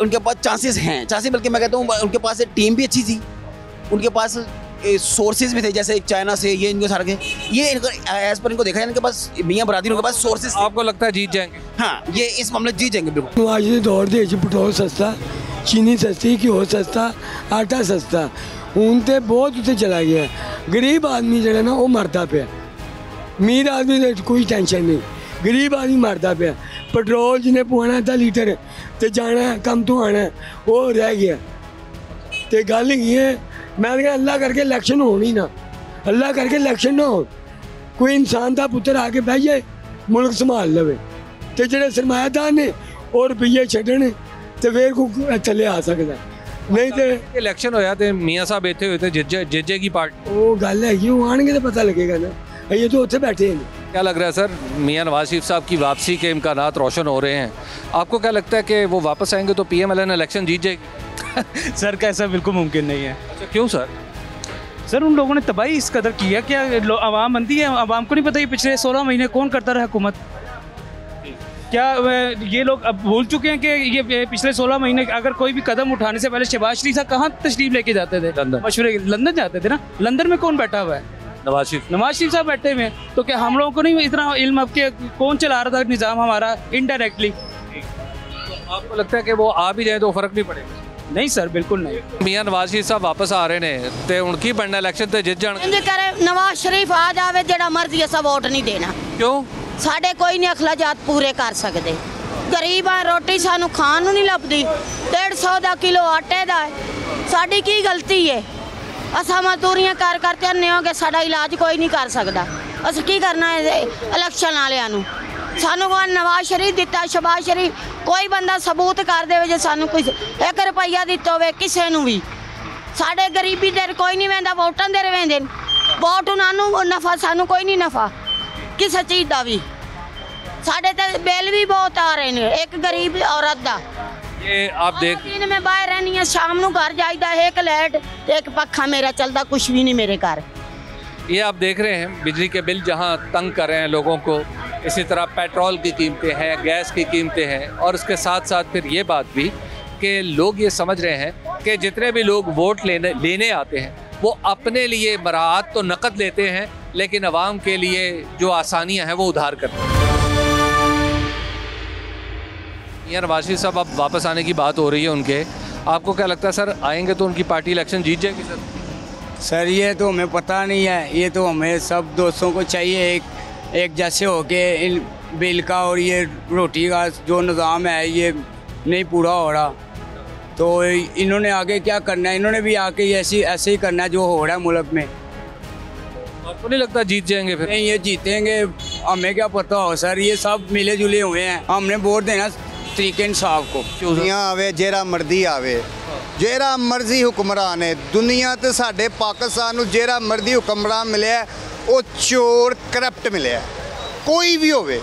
Speaker 8: उनके पास चांसेस हैं, चांसेस बल्कि मैं कहता हूँ उनके पास टीम भी अच्छी थी, उनके पास सोर्सेज भी थे, जैसे चाइना से ये इनको सारे ये एज पर इनको देखा है, इनके पास मियाँ बरादरी उनके पास सोर्सेज।
Speaker 17: आपको लगता है जीत जाएंगे?
Speaker 8: हाँ, ये इस मामले जीत जाएंगे बिल्कुल।
Speaker 14: आज के दौर दे पेट्रोल सस्ता, चीनी सस्ती, घ्यो सस्ता, आटा सस्ता, हूँ तो बहुत उत्ते चला गया। गरीब आदमी जो है ना वो मरता पे, अमीर आदमी तो कोई टेंशन नहीं, गरीब आदमी मरता पे। पेट्रोल जिन्हें पवाना था लीटर तो जाना है कम तो आना है, वो रह गया। तो गल है मैं अल्लाह करके इलेक्शन हो नहीं ना, अल्लाह करके इलेक्शन ना हो, कोई इंसान का पुत्र आके बह जाए मुल्क संभाल लवे, तो जो सरमायादार ने और रुपये छड़ने तो फिर को थले आ सकता, नहीं तो
Speaker 17: इलेक्शन होया तो मियाँ साहब इतने हुए थे जित जाएगी पार्टी।
Speaker 14: वो गल है कि वो आएंगे तो पता लगेगा ना, ये तो उत्थे बैठे हैं।
Speaker 17: क्या लग रहा है सर, मियाँ नवाज शरीफ साहब की वापसी के इम्कानात रोशन हो रहे हैं, आपको क्या लगता है कि वो वापस आएंगे तो PMLN इलेक्शन जीत जाएगी?
Speaker 16: सर का ऐसा बिल्कुल मुमकिन नहीं है।
Speaker 17: अच्छा, क्यों सर?
Speaker 16: सर उन लोगों ने तबाही इस कदर की है, क्या आवाम बनती है, आवाम को नहीं पता ये पिछले 16 महीने कौन करता रहा हुकूमत। क्या ये लोग अब भूल चुके हैं कि ये पिछले 16 महीने अगर कोई भी कदम उठाने से पहले शहबाज शरीफ साहब कहाँ तशरीफ लेके जाते थे? मशवरे लंदन जाते थे ना। लंदन में कौन बैठा हुआ है?
Speaker 17: नवाज
Speaker 16: शरीफ साहब बैठे हुए हैं। तो क्या हम लोगों को नहीं इतना इल्म अब के कौन चला रहा था निज़ाम हमारा इनडायरेक्टली?
Speaker 17: आपको लगता है कि वो आ भी जाए तो फर्क नहीं पड़ेगा?
Speaker 16: नहीं सर, बिल्कुल नहीं।
Speaker 17: मियाँ नवाज शरीफ साहब वापस आ रहे ने ते उनकी बनना इलेक्शन ते जित जान।
Speaker 18: इंज करे नवाज शरीफ आ जावे जेड़ा मर्जी असा वोट नहीं देना।
Speaker 17: क्यों?
Speaker 18: साडे कोई नहीं अखलाजात पूरे कर सकते। गरीब आ, रोटी सानू खान नूं नहीं लभदी, 150 दा किलो आटे दा है। साडी की गलती है? असा मजदूरियां कर करते आने हो कि साडा इलाज कोई नहीं कर सकता। अस की करना है इलेक्शन वालियां नूं? सानू को नवाज शरीफ दिता, शहबाज शरीफ, कोई बंदा सबूत कर दे जो सानू कुछ 1 रुपया दिता हो किसी नूं भी। साडे गरीबी दे कोई नहीं वेंदा, वोटां दे वेंदे, वोट उन्होंने नफा, सानू कोई नहीं नफा किसी चीज़ का भी। साडे ते बिल भी बहुत आ रहे हैं एक गरीब औरत का।
Speaker 17: ये आप देख,
Speaker 18: दिन में बाहर रहनी है, शाम को घर जाइदा, एक लाइट एक पखा मेरा चलता, कुछ भी नहीं मेरे घर।
Speaker 17: ये आप देख रहे हैं बिजली के बिल जहां तंग कर रहे हैं लोगों को, इसी तरह पेट्रोल की कीमतें हैं, गैस की कीमतें हैं, और इसके साथ साथ फिर ये बात भी कि लोग ये समझ रहे हैं कि जितने भी लोग वोट लेने आते हैं वो अपने लिए मराहत तो नकद लेते हैं, लेकिन आवाम के लिए जो आसानियां हैं वो उधार करते हैं। मियाँ नवाज शरीफ साहब अब वापस आने की बात हो रही है उनके, आपको क्या लगता है सर, आएंगे तो उनकी पार्टी इलेक्शन जीत जाएगी?
Speaker 2: सर ये तो हमें पता नहीं है, ये तो हमें सब दोस्तों को चाहिए एक जैसे हो के इन बिल का और ये रोटी का जो निज़ाम है ये नहीं पूरा हो रहा, तो इन्होंने आगे क्या करना है? इन्होंने भी आके ऐसे ही करना है जो हो रहा है मुल्क में।
Speaker 17: आपको नहीं लगता जीत जाएंगे फिर?
Speaker 2: नहीं, ये जीतेंगे, हमें क्या पता हो सर, ये सब मिले जुले हुए हैं, हमने वोट देना तरीके इंसाफ को।
Speaker 27: यहाँ आवे जेरा मर्दी आवे,
Speaker 5: ਜਿਹੜਾ ਮਰਜ਼ੀ ਹੁਕਮਰਾਨ ਹੈ ਦੁਨੀਆ ਤੇ ਸਾਡੇ ਪਾਕਿਸਤਾਨ ਨੂੰ ਜਿਹੜਾ ਮਰਜ਼ੀ ਹੁਕਮਰਾਨ ਮਿਲਿਆ ਉਹ ਚੋਰ ਕਰਪਟ ਮਿਲਿਆ ਕੋਈ ਵੀ ਹੋਵੇ।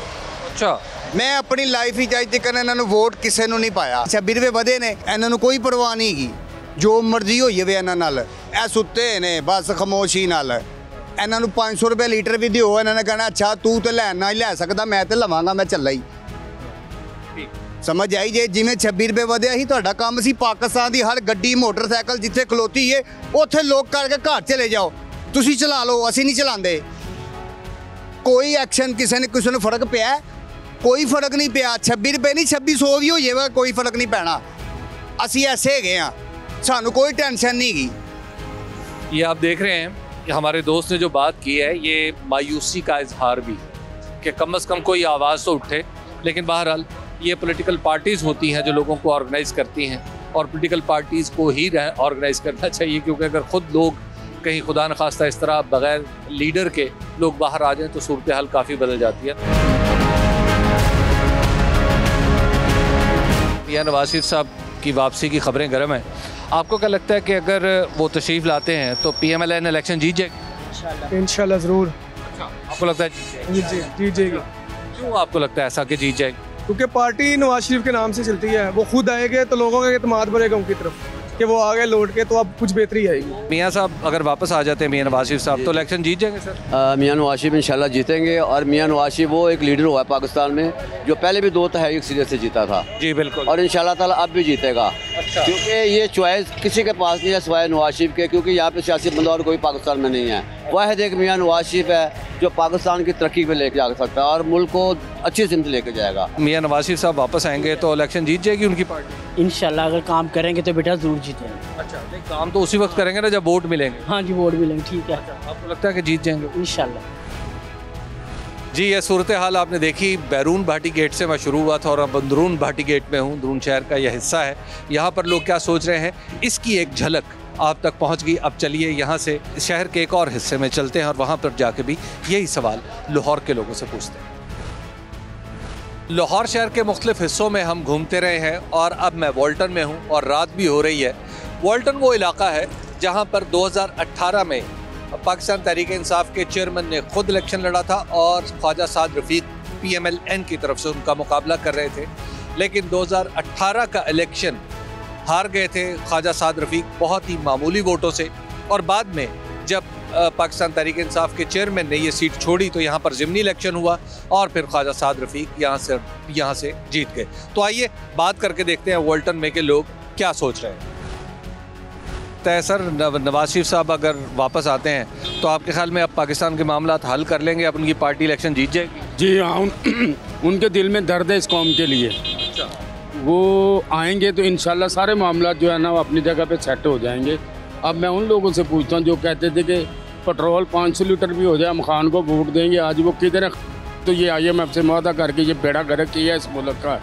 Speaker 17: ਅੱਛਾ
Speaker 5: ਮੈਂ ਆਪਣੀ ਲਾਈਫ ਵਿੱਚ ਅੱਜ ਤੱਕ ਇਹਨਾਂ ਨੂੰ ਵੋਟ ਕਿਸੇ ਨੂੰ ਨਹੀਂ ਪਾਇਆ। 26 ਰੁਪਏ ਵਧੇ ਨੇ ਇਹਨਾਂ ਨੂੰ ਕੋਈ ਪਰਵਾਹ ਨਹੀਂ ਹੈਗੀ ਜੋ ਮਰਜ਼ੀ ਹੋਈ ਜਾਵੇ ਇਹਨਾਂ ਨਾਲ। ਇਹ ਸੁੱਤੇ ਨੇ ਬਸ ਖਾਮੋਸ਼ੀ ਨਾਲ। ਇਹਨਾਂ ਨੂੰ 500 ਰੁਪਏ ਲੀਟਰ ਵੀ ਦਿਓ ਇਹਨਾਂ ਨੇ ਕਹਿਣਾ ਅੱਛਾ ਤੂੰ ਤੇ ਲੈਣਾ ਹੀ ਲੈ ਸਕਦਾ ਮੈਂ ਤੇ ਲਵਾਂਗਾ ਮੈਂ ਚੱਲਾ ਹੀ। ਸਮਝ ਆਈ ਜੇ ਜਿਵੇਂ 26 ਰੁਪਏ ਵਧਿਆ ਸੀ ਤੁਹਾਡਾ ਕੰਮ ਸੀ ਪਾਕਿਸਤਾਨ ਦੀ ਹਰ ਗੱਡੀ ਮੋਟਰਸਾਈਕਲ ਜਿੱਥੇ ਖਲੋਤੀ ਏ ਉੱਥੇ ਲੋਕ ਕਰਕੇ ਘਰ ਚਲੇ ਜਾਓ ਤੁਸੀਂ ਚਲਾ ਲਓ ਅਸੀਂ ਨਹੀਂ ਚਲਾਉਂਦੇ। ਕੋਈ ਐਕਸ਼ਨ ਕਿਸੇ ਨੂੰ ਫਰਕ ਪਿਆ ਕੋਈ ਫਰਕ नहीं ਪਿਆ। 26 ਰੁਪਏ नहीं 2600 भी हो जाएगा कोई फर्क नहीं पैना। ਅਸੀਂ ऐसे है हाँ सानू कोई टेंशन नहीं की।
Speaker 17: ये आप देख रहे हैं कि हमारे दोस्त ने जो बात की है ये मायूसी का इजहार भी कि कम से कम कोई आवाज़ तो उठे। लेकिन बहरहाल ये पॉलिटिकल पार्टीज़ होती हैं जो लोगों को ऑर्गेनाइज़ करती हैं और पॉलिटिकल पार्टीज़ को ही ऑर्गेनाइज़ करना चाहिए क्योंकि अगर ख़ुद लोग कहीं खुदा न खास्ता इस तरह बग़ैर लीडर के लोग बाहर आ जाएँ तो सूरत हाल काफ़ी बदल जाती है। मियां नवाज शरीफ साहब की वापसी की खबरें गर्म हैं। आपको क्या लगता है कि अगर वो तशरीफ़ लाते हैं तो PMLN इलेक्शन जीत जाएगी?
Speaker 9: इंशाल्लाह ज़रूर।
Speaker 17: आपको लगता है
Speaker 9: जीत जाएगी?
Speaker 17: क्यों आपको लगता है ऐसा कि जीत जाएगी?
Speaker 9: क्योंकि पार्टी नवाज शरीफ के नाम से चलती है। वो खुद आएंगे तो लोगों का एतमाद बढ़ेगा उनकी तरफ कि वो आगे लौट के तो अब कुछ बेहतरी आएगी।
Speaker 17: मियां साहब अगर वापस आ जाते हैं मियां नवाज शरीफ साहब तो इलेक्शन जीत जाएंगे सर?
Speaker 15: मियां नवाज शरीफ इंशाल्लाह जीतेंगे और मियां नवाज शरीफ वो एक लीडर हुआ है पाकिस्तान में जो पहले भी 2 तहरीक सीरियस से जीता था।
Speaker 17: जी बिल्कुल।
Speaker 15: और इंशाल्लाह ताला अब भी जीतेगा। अच्छा। क्योंकि ये चॉइस किसी के पास नहीं है सिवाय नवाज शरीफ के क्योंकि यहाँ पे सियासी बंदा और कोई पाकिस्तान में नहीं है। वाहिद एक मियां नवाज शरीफ है जो पाकिस्तान की तरक्की पे लेके जा सकता है और मुल्क को अच्छी सिमत लेके जाएगा।
Speaker 17: मियां नवाज शरीफ साहब वापस आएंगे तो इलेक्शन जीत जाएगी उनकी पार्टी?
Speaker 26: इंशाल्लाह अगर काम करेंगे तो बेटा ज़रूर जीतेंगे।
Speaker 17: अच्छा नहीं काम तो उसी वक्त करेंगे ना जब वोट मिलेंगे।
Speaker 26: हाँ जी वोट मिलेंगे ठीक है।
Speaker 17: आपको लगता है कि जीत जाएंगे?
Speaker 26: इंशाल्लाह।
Speaker 17: जी ये सूरत हाल आपने देखी। बैरून भाटी गेट से मैं शुरू हुआ था और अब अंदरून भाटी गेट में हूँ। अंदरून शहर का यह हिस्सा है। यहाँ पर लोग क्या सोच रहे हैं इसकी एक झलक आप तक पहुँच गई। अब चलिए यहाँ से शहर के एक और हिस्से में चलते हैं और वहाँ पर जाके भी यही सवाल लाहौर के लोगों से पूछते हैं। लाहौर शहर के मुख्तलिफ हिस्सों में हम घूमते रहे हैं और अब मैं वॉल्टन में हूँ और रात भी हो रही है। वॉल्टन वो इलाका है जहाँ पर 2018 में पाकिस्तान तहरीक इंसाफ के चेयरमैन ने खुद इलेक्शन लड़ा था और ख्वाजा साद रफ़ीक PMLN की तरफ से उनका मुकाबला कर रहे थे। लेकिन 2018 का इलेक्शन हार गए थे ख्वाजा साद रफ़ीक बहुत ही मामूली वोटों से और बाद में जब पाकिस्तान तहरीक इंसाफ के चेयरमैन ने ये सीट छोड़ी तो यहाँ पर ज़िमनी इलेक्शन हुआ और फिर ख्वाजा साद रफ़ीक यहाँ से जीत गए। तो आइए बात करके देखते हैं वॉल्टन में के लोग क्या सोच रहे हैं। तय सर नवाज शरीफ साहब अगर वापस आते हैं तो आपके ख्याल में अब पाकिस्तान के मामला हल कर लेंगे अब उनकी पार्टी इलेक्शन जीत जाएगी?
Speaker 19: जी हाँ उनके दिल में दर्द है इस कौम के लिए।
Speaker 17: अच्छा।
Speaker 19: वो आएंगे तो इंशाल्लाह सारे मामला जो है ना वो अपनी जगह पे सेट हो जाएंगे। अब मैं उन लोगों से पूछता हूँ जो कहते थे कि पेट्रोल 500 लीटर भी हो जाए हम खान को वोट देंगे आज वो किधर है। तो ये IMF से वादा करके ये बेड़ा गर्क किया इस मुल्क का।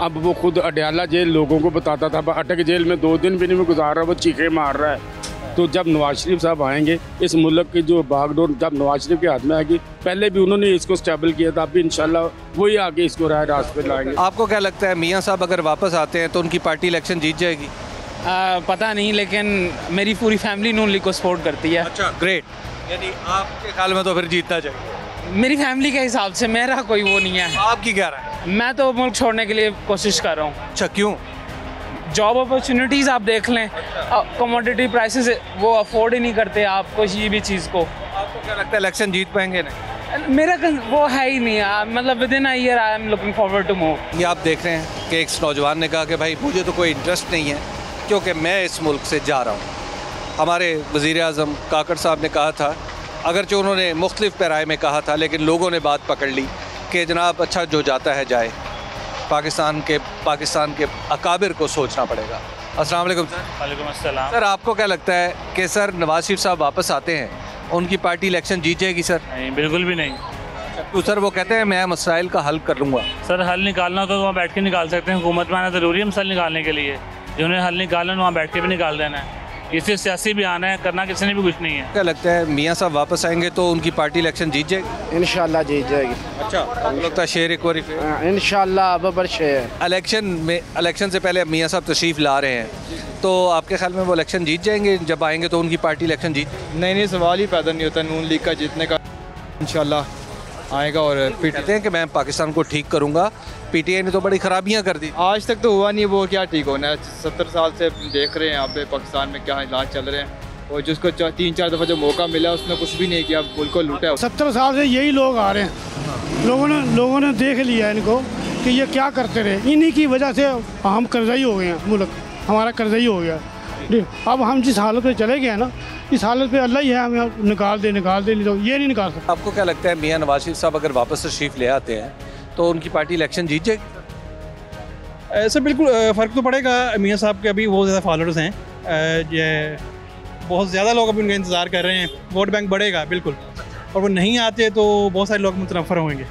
Speaker 19: अब वो खुद अडयाला जेल लोगों को बताता था अटक जेल में 2 दिन भी नहीं गुजार रहा वो चीखे मार रहा है। तो जब नवाज शरीफ साहब आएंगे इस मुल्क की जो बागडोर जब नवाज शरीफ के हाथ में आएगी पहले भी उन्होंने इसको स्टेबल किया था अब भी इंशाल्लाह वही आगे इसको राह रास्ते पे लाएंगे।
Speaker 17: आपको क्या लगता है मियाँ साहब अगर वापस आते हैं तो उनकी पार्टी इलेक्शन जीत जाएगी?
Speaker 16: पता नहीं लेकिन मेरी पूरी फैमिली नून लीग को सपोर्ट करती है।
Speaker 17: अच्छा ग्रेट। यानी आपके ख्याल में तो फिर जीतना चाहिए?
Speaker 16: मेरी फैमिली के हिसाब से मेरा कोई वो नहीं है।
Speaker 17: आपकी क्या राय है?
Speaker 16: मैं तो मुल्क छोड़ने के लिए कोशिश कर रहा हूँ।
Speaker 17: अच्छा क्यों?
Speaker 16: जॉब अपॉर्चुनिटीज़ आप देख लें कमोडिटी प्राइसेस वो अफोर्ड ही नहीं करते आप कोई भी चीज़ को।
Speaker 17: आपको क्या लगता है इलेक्शन जीत पाएंगे? नहीं
Speaker 16: मेरा वो है ही नहीं मतलब with in a year I am looking forward to move.
Speaker 17: ये आप देख रहे हैं कि एक नौजवान ने कहा कि भाई मुझे तो कोई इंटरेस्ट नहीं है क्योंकि मैं इस मुल्क से जा रहा हूँ। हमारे वज़ीर आज़म काकड़ साहब ने कहा था अगरचे उन्होंने मुख्तलिफ पैराए में कहा था लेकिन लोगों ने बात पकड़ ली कि जनाब अच्छा जो जाता है जाए पाकिस्तान के अकाबिर को सोचना पड़ेगा। अस्सलाम वालेकुम सर।
Speaker 20: वालेकुम अस्सलाम।
Speaker 17: सर आपको क्या लगता है कि सर नवाज शरीफ साहब वापस आते हैं उनकी पार्टी इलेक्शन जीत जाएगी? सर
Speaker 20: नहीं बिल्कुल भी नहीं।
Speaker 17: तो सर वो कहते हैं मैं मसाइल का हल कर लूँगा।
Speaker 20: सर हल निकालना तो वहाँ बैठ के निकाल सकते हैं। हुकूमत में आना ज़रूरी है मसाइल निकालने के लिए। जिन्होंने हल निकालना वहाँ बैठ के भी निकाल देना है। इससे सियासी भी आना है करना किसी ने भी कुछ नहीं है।
Speaker 17: क्या लगता है मियाँ साहब वापस आएंगे तो उनकी पार्टी इलेक्शन जीत जाएगी?
Speaker 9: इंशाल्लाह जीत जाएगी।
Speaker 17: अच्छा आपको लगता है शेर एक बार
Speaker 9: इंशाल्लाह बबर शेर।
Speaker 17: इलेक्शन से पहले मियाँ साहब तशरीफ़ ला रहे हैं तो आपके ख्याल में वो इलेक्शन जीत जाएंगे? जब आएंगे तो उनकी पार्टी इलेक्शन जीत?
Speaker 4: नहीं, सवाल ही पैदा नहीं होता नून लीग का जीतने का। इंशाल्लाह आएगा और
Speaker 17: कहते हैं कि मैं पाकिस्तान को ठीक करूंगा। पीटीआई ने तो बड़ी खराबियां कर दी।
Speaker 4: आज तक तो हुआ नहीं, वो क्या ठीक होना है। 70 साल से देख रहे हैं यहाँ पे पाकिस्तान में क्या हालात चल रहे हैं, और जिसको 3-4 दफ़ा जो मौका मिला उसने कुछ भी नहीं किया, मुल्क को लूटा।
Speaker 6: 70 साल से यही लोग आ रहे हैं, लोगों ने देख लिया इनको कि ये क्या करते रहे। इन्हीं की वजह से हम कर्ज़ई हो गए हैं, मुल्क हमारा कर्ज़ई हो गया। अब हम जिस हालत में चले गए हैं ना, इस हालत पे अल्लाह ही है हमें निकाल दे, नहीं तो ये नहीं निकाल सकता।
Speaker 17: आपको क्या लगता है मियां नवाज शरीफ साहब अगर वापस तशरीफ ले आते हैं तो उनकी पार्टी इलेक्शन जीत जाएगी?
Speaker 9: ऐसे बिल्कुल फ़र्क तो पड़ेगा। मियां साहब के अभी बहुत ज़्यादा फॉलोअर्स हैं, ये बहुत ज़्यादा लोग अभी उनका इंतज़ार कर रहे हैं, वोट बैंक बढ़ेगा बिल्कुल। और वो नहीं आते तो बहुत सारे लोग मुतनफ़र होंगे।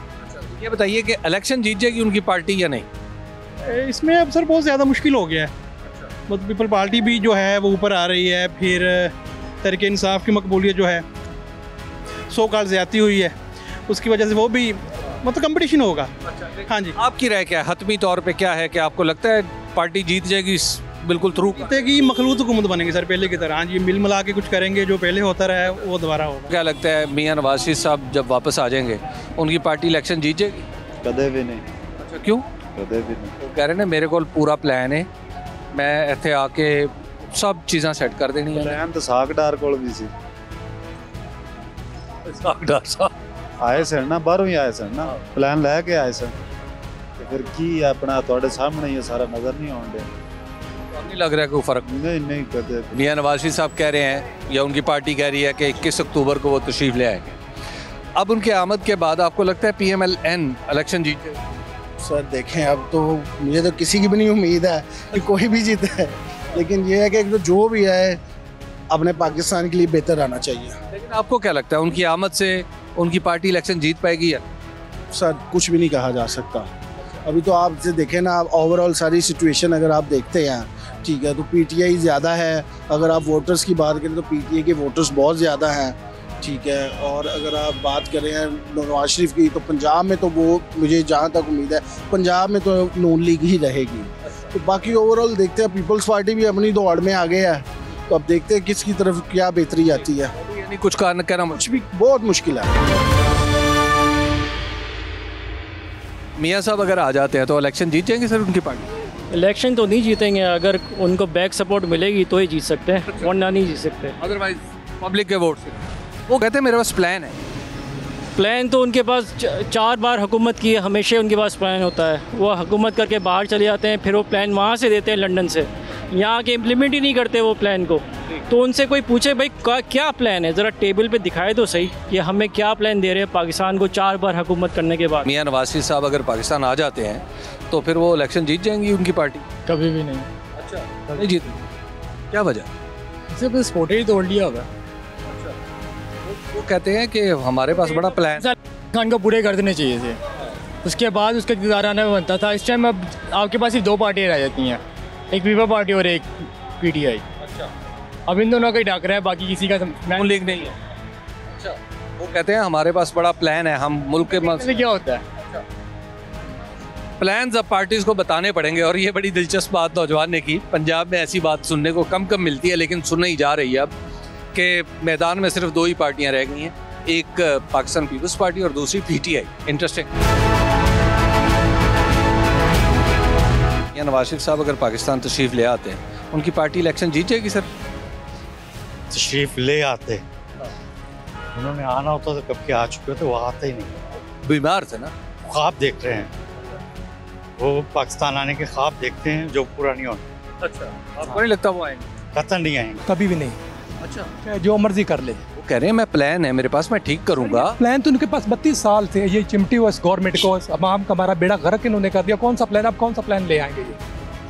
Speaker 17: ये बताइए कि इलेक्शन जीत जाएगी उनकी पार्टी या नहीं?
Speaker 9: इसमें अब सर बहुत ज़्यादा मुश्किल हो गया है। मतलब पीपल पार्टी भी जो है वो ऊपर आ रही है, फिर तहरीक इंसाफ की मकबूलियत जो है 100 काल ज़्यादती हुई है, उसकी वजह से वो भी मतलब कंपटीशन होगा। हाँ जी,
Speaker 17: आपकी राय क्या है? हतमी तौर पे क्या है कि आपको लगता है पार्टी जीत जाएगी बिल्कुल थ्रू?
Speaker 9: की मखलूत हुकूमत बनेगी सर पहले की तरह। हाँ जी, मिल मिला के कुछ करेंगे, जो पहले होता रहा है वो दोबारा होगा।
Speaker 17: क्या लगता है मियां नवाज शरीफ साहब जब वापस आ जाएंगे उनकी पार्टी इलेक्शन जीत जाएगी?
Speaker 21: कदे भी नहीं।
Speaker 17: अच्छा, क्यों?
Speaker 21: कदे भी नहीं।
Speaker 17: वो कह रहे हैं मेरे को पूरा प्लान है, मैं इत्थे आके सब चीज़ां सैट कर देनी है।
Speaker 21: प्लान तो सागडार कोल भी सी।
Speaker 17: सागडार साहब
Speaker 21: आए सर ना, बाहरों ही आए सर ना, प्लान लैके आए सर। तो फिर की अपना थोड़े सामने ये सारा नजर नहीं आने दे।
Speaker 17: नहीं लग रहा है कोई फ़र्क?
Speaker 21: नहीं करते।
Speaker 17: मियां नवाज शरीफ साहब कह रहे हैं या उनकी पार्टी कह रही है कि 21 अक्टूबर को वो तशरीफ़ ले आएंगे। अब उनके आमद के बाद आपको लगता है PMLN इलेक्शन जीत जाएगी?
Speaker 22: सर देखें, अब तो मुझे तो किसी की भी नहीं उम्मीद है कि कोई भी जीते है, लेकिन ये है कि जो भी है अपने पाकिस्तान के लिए बेहतर आना चाहिए।
Speaker 17: लेकिन आपको क्या लगता है उनकी आमद से उनकी पार्टी इलेक्शन जीत पाएगी या?
Speaker 22: सर कुछ भी नहीं कहा जा सकता। अभी तो आप से देखें ना, आप ओवरऑल सारी सिचुएशन अगर आप देखते हैं, ठीक है, तो PTI ज़्यादा है। अगर आप वोटर्स की बात करें तो PTI के वोटर्स बहुत ज़्यादा हैं, ठीक है। और अगर आप बात करें नवाज शरीफ की, तो पंजाब में तो वो मुझे जहाँ तक उम्मीद है पंजाब में तो नून लीग ही रहेगी। तो बाकी ओवरऑल देखते हैं, पीपल्स पार्टी भी अपनी दौड़ में आगे है, तो अब देखते हैं किसकी तरफ क्या बेहतरी आती है।
Speaker 17: यानी कुछ कारण कहना
Speaker 22: कुछ भी बहुत मुश्किल है।
Speaker 17: मियां साहब अगर आ जाते हैं तो इलेक्शन जीत जाएंगे सर उनकी पार्टी?
Speaker 26: इलेक्शन तो नहीं जीतेंगे, अगर उनको बैक सपोर्ट मिलेगी तो ही जीत सकते हैं, वरना नहीं जीत सकते।
Speaker 17: अदरवाइज पब्लिक के वोट से। वो कहते हैं मेरे पास प्लान है।
Speaker 26: प्लान तो उनके पास 4 बार हुकूमत की है, हमेशा उनके पास प्लान होता है। वो हुकूमत करके बाहर चले जाते हैं, फिर वो प्लान वहाँ से देते हैं लंदन से, यहाँ के इम्प्लीमेंट ही नहीं करते वो प्लान को। तो उनसे कोई पूछे भाई क्या प्लान है, ज़रा टेबल पे दिखाए तो सही कि हमें क्या प्लान दे रहे हैं पाकिस्तान को 4 बार हुकूमत करने के बाद।
Speaker 17: मियां नवाज शरीफ साहब अगर पाकिस्तान आ जाते हैं तो फिर वो इलेक्शन जीत जाएंगी उनकी पार्टी?
Speaker 9: कभी भी नहीं।
Speaker 17: अच्छा, नहीं जीत, क्या वजह?
Speaker 9: सिर्फ सपोर्ट ही तोड़ लिया होगा।
Speaker 17: वो कहते हैं कि हमारे पास बड़ा प्लान
Speaker 9: खान को पूरे कर देने चाहिए थे, उसके बाद उसका इंतजार आना बनता था। इस टाइम अब आपके पास सिर्फ 2 पार्टियाँ रह जाती हैं, एक पीपल पार्टी और एक PTI।
Speaker 17: अच्छा,
Speaker 9: अब इन दोनों का ही डाक रहा है, बाकी किसी का
Speaker 17: नून लीग नहीं है। अच्छा, वो कहते हैं हमारे पास बड़ा प्लान है, हम मुल्क के
Speaker 9: क्या होता है
Speaker 17: प्लान्स अब पार्टीज को बताने पड़ेंगे। और ये बड़ी दिलचस्प बात नौजवान ने की। पंजाब में ऐसी बात सुनने को कम मिलती है, लेकिन सुनने ही जा रही है अब कि मैदान में सिर्फ 2 ही पार्टियां रह गई हैं, एक पाकिस्तान पीपल्स पार्टी और दूसरी PTI। इंटरेस्टिंग। या नवाज शरीफ साहब अगर पाकिस्तान तशरीफ़ ले आते हैं उनकी पार्टी इलेक्शन जीत जाएगी सर?
Speaker 21: तशरीफ ले आते, उन्होंने आना होता तो कब के आ चुके थे, वो आते ही नहीं।
Speaker 17: बीमार थे ना,
Speaker 21: ख्वाब देख रहे हैं, वो पाकिस्तान आने के ख्वाब देखते हैं जो पूरा नहीं होना।
Speaker 17: अच्छा, आपको नहीं लगता वो आएंगे?
Speaker 21: कतई नहीं आएंगे,
Speaker 9: कभी भी नहीं।
Speaker 17: अच्छा,
Speaker 9: जो मर्जी कर ले।
Speaker 17: वो कह रहे हैं मैं प्लान है मेरे पास, मैं ठीक करूंगा।
Speaker 9: प्लान तो उनके पास 32 साल थे, ये चिमटी हुआ इस गवर्नमेंट को, अवाम का हमारा बेड़ा गर्क इन्होंने कर दिया। कौन सा प्लान, अब कौन सा प्लान ले आएंगे ये?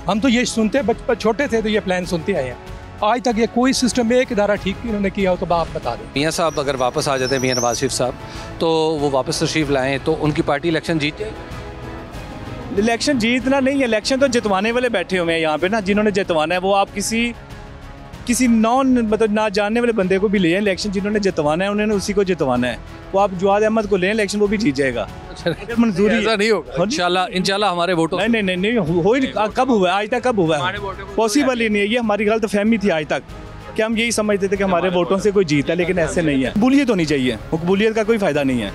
Speaker 9: हम तो ये सुनते, बचपन छोटे थे तो ये प्लान सुनते आए हैं, आज तक ये कोई सिस्टम में एक इदारा ठीक इन्होंने किया हो तो आप बता दें।
Speaker 17: मियां साहब अगर वापस आ जाते हैं, मियां नवाज शरीफ साहब, तो वो वापस तशरीफ़ लाएँ तो उनकी पार्टी इलेक्शन जीत जाएगी?
Speaker 23: इलेक्शन जीतना नहीं, इलेक्शन तो जितवाने वाले बैठे हुए हैं यहाँ पे ना, जिन्होंने जितवाना है। वो आप किसी नॉन मतलब ना जानने वाले बंदे को भी ले इलेक्शन, जिन्होंने जितवाना है उन्होंने उसी को जितवाना है। वो आप जवाद अहमद को लें इलेक्शन, वो भी जीत जाएगा। अगर मंजूरी
Speaker 17: ऐसा नहीं होगा इंशाल्लाह हमारे वोटों
Speaker 23: नहीं हो ही कब हुआ आज तक, कब हुआ है? पॉसिबल ही नहीं है। ये हमारी गलत फहमी थी आज तक कि हम यही समझते थे कि हमारे वोटों से कोई जीता, लेकिन ऐसे नहीं है। कबूलियत होनी चाहिए, कबूलियत का कोई फ़ायदा नहीं है।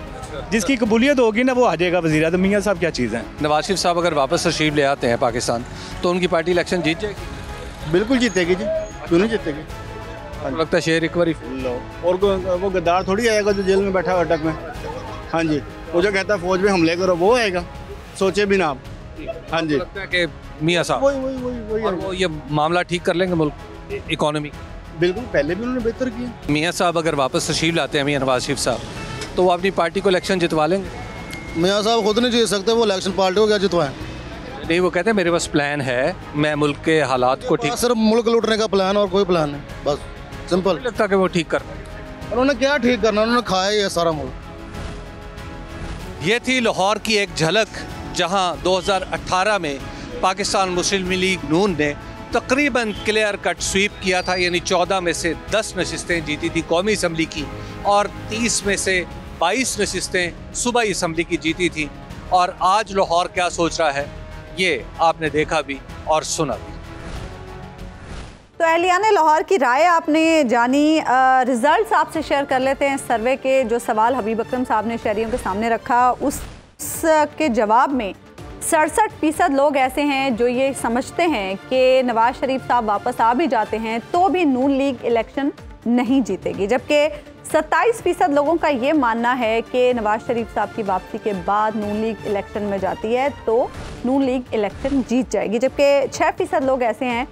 Speaker 23: जिसकी कबूलियत होगी ना वो आ जाएगा वज़ीर आज़म। मियाँ साहब क्या चीज़ है?
Speaker 17: नवाज शरीफ साहब अगर वापस तशरीफ ले आते हैं पाकिस्तान तो उनकी पार्टी इलेक्शन जीत जाएगी?
Speaker 22: बिल्कुल जीतेगी जी, क्यों नहीं जीतेगी?
Speaker 17: तो लगता है शेर एक बार
Speaker 22: और वो गद्दार थोड़ी आएगा जो जेल में बैठा है अटक में। हाँ जी, वो जो कहता है फौज में हमले करो वो आएगा, सोचे भी ना आप। हाँ जी,
Speaker 17: लगता है कि मियाँ साहब
Speaker 22: वही
Speaker 17: और वो ये मामला ठीक कर लेंगे मुल्क इकोनॉमी?
Speaker 22: बिल्कुल, पहले भी उन्होंने बेहतर किया।
Speaker 17: मियाँ साहब अगर वापस तशरीफ लाते हैं मियाँ नवाज शरीफ साहब तो वो अपनी पार्टी को इलेक्शन जितवा लेंगे?
Speaker 22: मियाँ साहब खुद नहीं जीत सकते, वो इलेक्शन पार्टी को क्या जितवाएं?
Speaker 17: नहीं, वो कहते हैं मेरे पास प्लान है, मैं मुल्क के हालात को ठीक,
Speaker 22: सिर्फ मुल्क लूटने का प्लान और कोई प्लान नहीं, बस सिंपल।
Speaker 17: लगता कि वो ठीक कर
Speaker 22: उन्होंने क्या ठीक करना, उन्होंने खाया ही है सारा मुल्क।
Speaker 17: ये थी लाहौर की एक झलक जहां 2018 में पाकिस्तान मुस्लिम लीग नून ने तकरीबन क्लियर कट स्वीप किया था, यानी 14 में से 10 नशिस्तें जीती थी कौमी असम्बली की और 30 में से 22 नशिस्तें सूबाई असम्बली की जीती थी। और आज लाहौर क्या सोच रहा है ये आपने देखा भी और सुना भी।
Speaker 1: तो अहलियाने लाहौर की राय आपने जानी। रिजल्ट्स आपसे शेयर कर लेते हैं। सर्वे के जो सवाल हबीब अकरम साहब ने शहरियों के सामने रखा उसके जवाब में 67% लोग ऐसे हैं जो ये समझते हैं कि नवाज शरीफ साहब वापस आ भी जाते हैं तो भी नून लीग इलेक्शन नहीं जीतेगी, जबकि 27% लोगों का ये मानना है कि नवाज शरीफ साहब की वापसी के बाद नून लीग इलेक्शन में जाती है तो नून लीग इलेक्शन जीत जाएगी, जबकि 6% लोग ऐसे हैं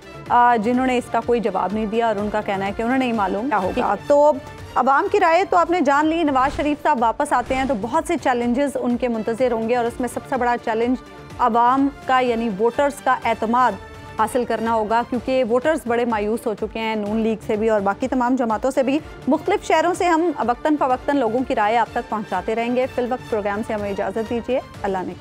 Speaker 1: जिन्होंने इसका कोई जवाब नहीं दिया और उनका कहना है कि उन्हें नहीं मालूम क्या होगा। तो अवाम की राय तो आपने जान ली। नवाज शरीफ साहब वापस आते हैं तो बहुत से चैलेंजेस उनके मुंतज़िर होंगे और उसमें सबसे बड़ा चैलेंज अवाम का यानी वोटर्स का एतमाद हासिल करना होगा, क्योंकि वोटर्स बड़े मायूस हो चुके हैं नून लीग से भी और बाकी तमाम जमातों से भी। मुख्तलिफ शहरों से हम वक्तन फ़वक्तन लोगों की राय आप तक पहुँचाते रहेंगे। फिल वक्त प्रोग्राम से हमें इजाज़त दीजिए। अल्लाह ने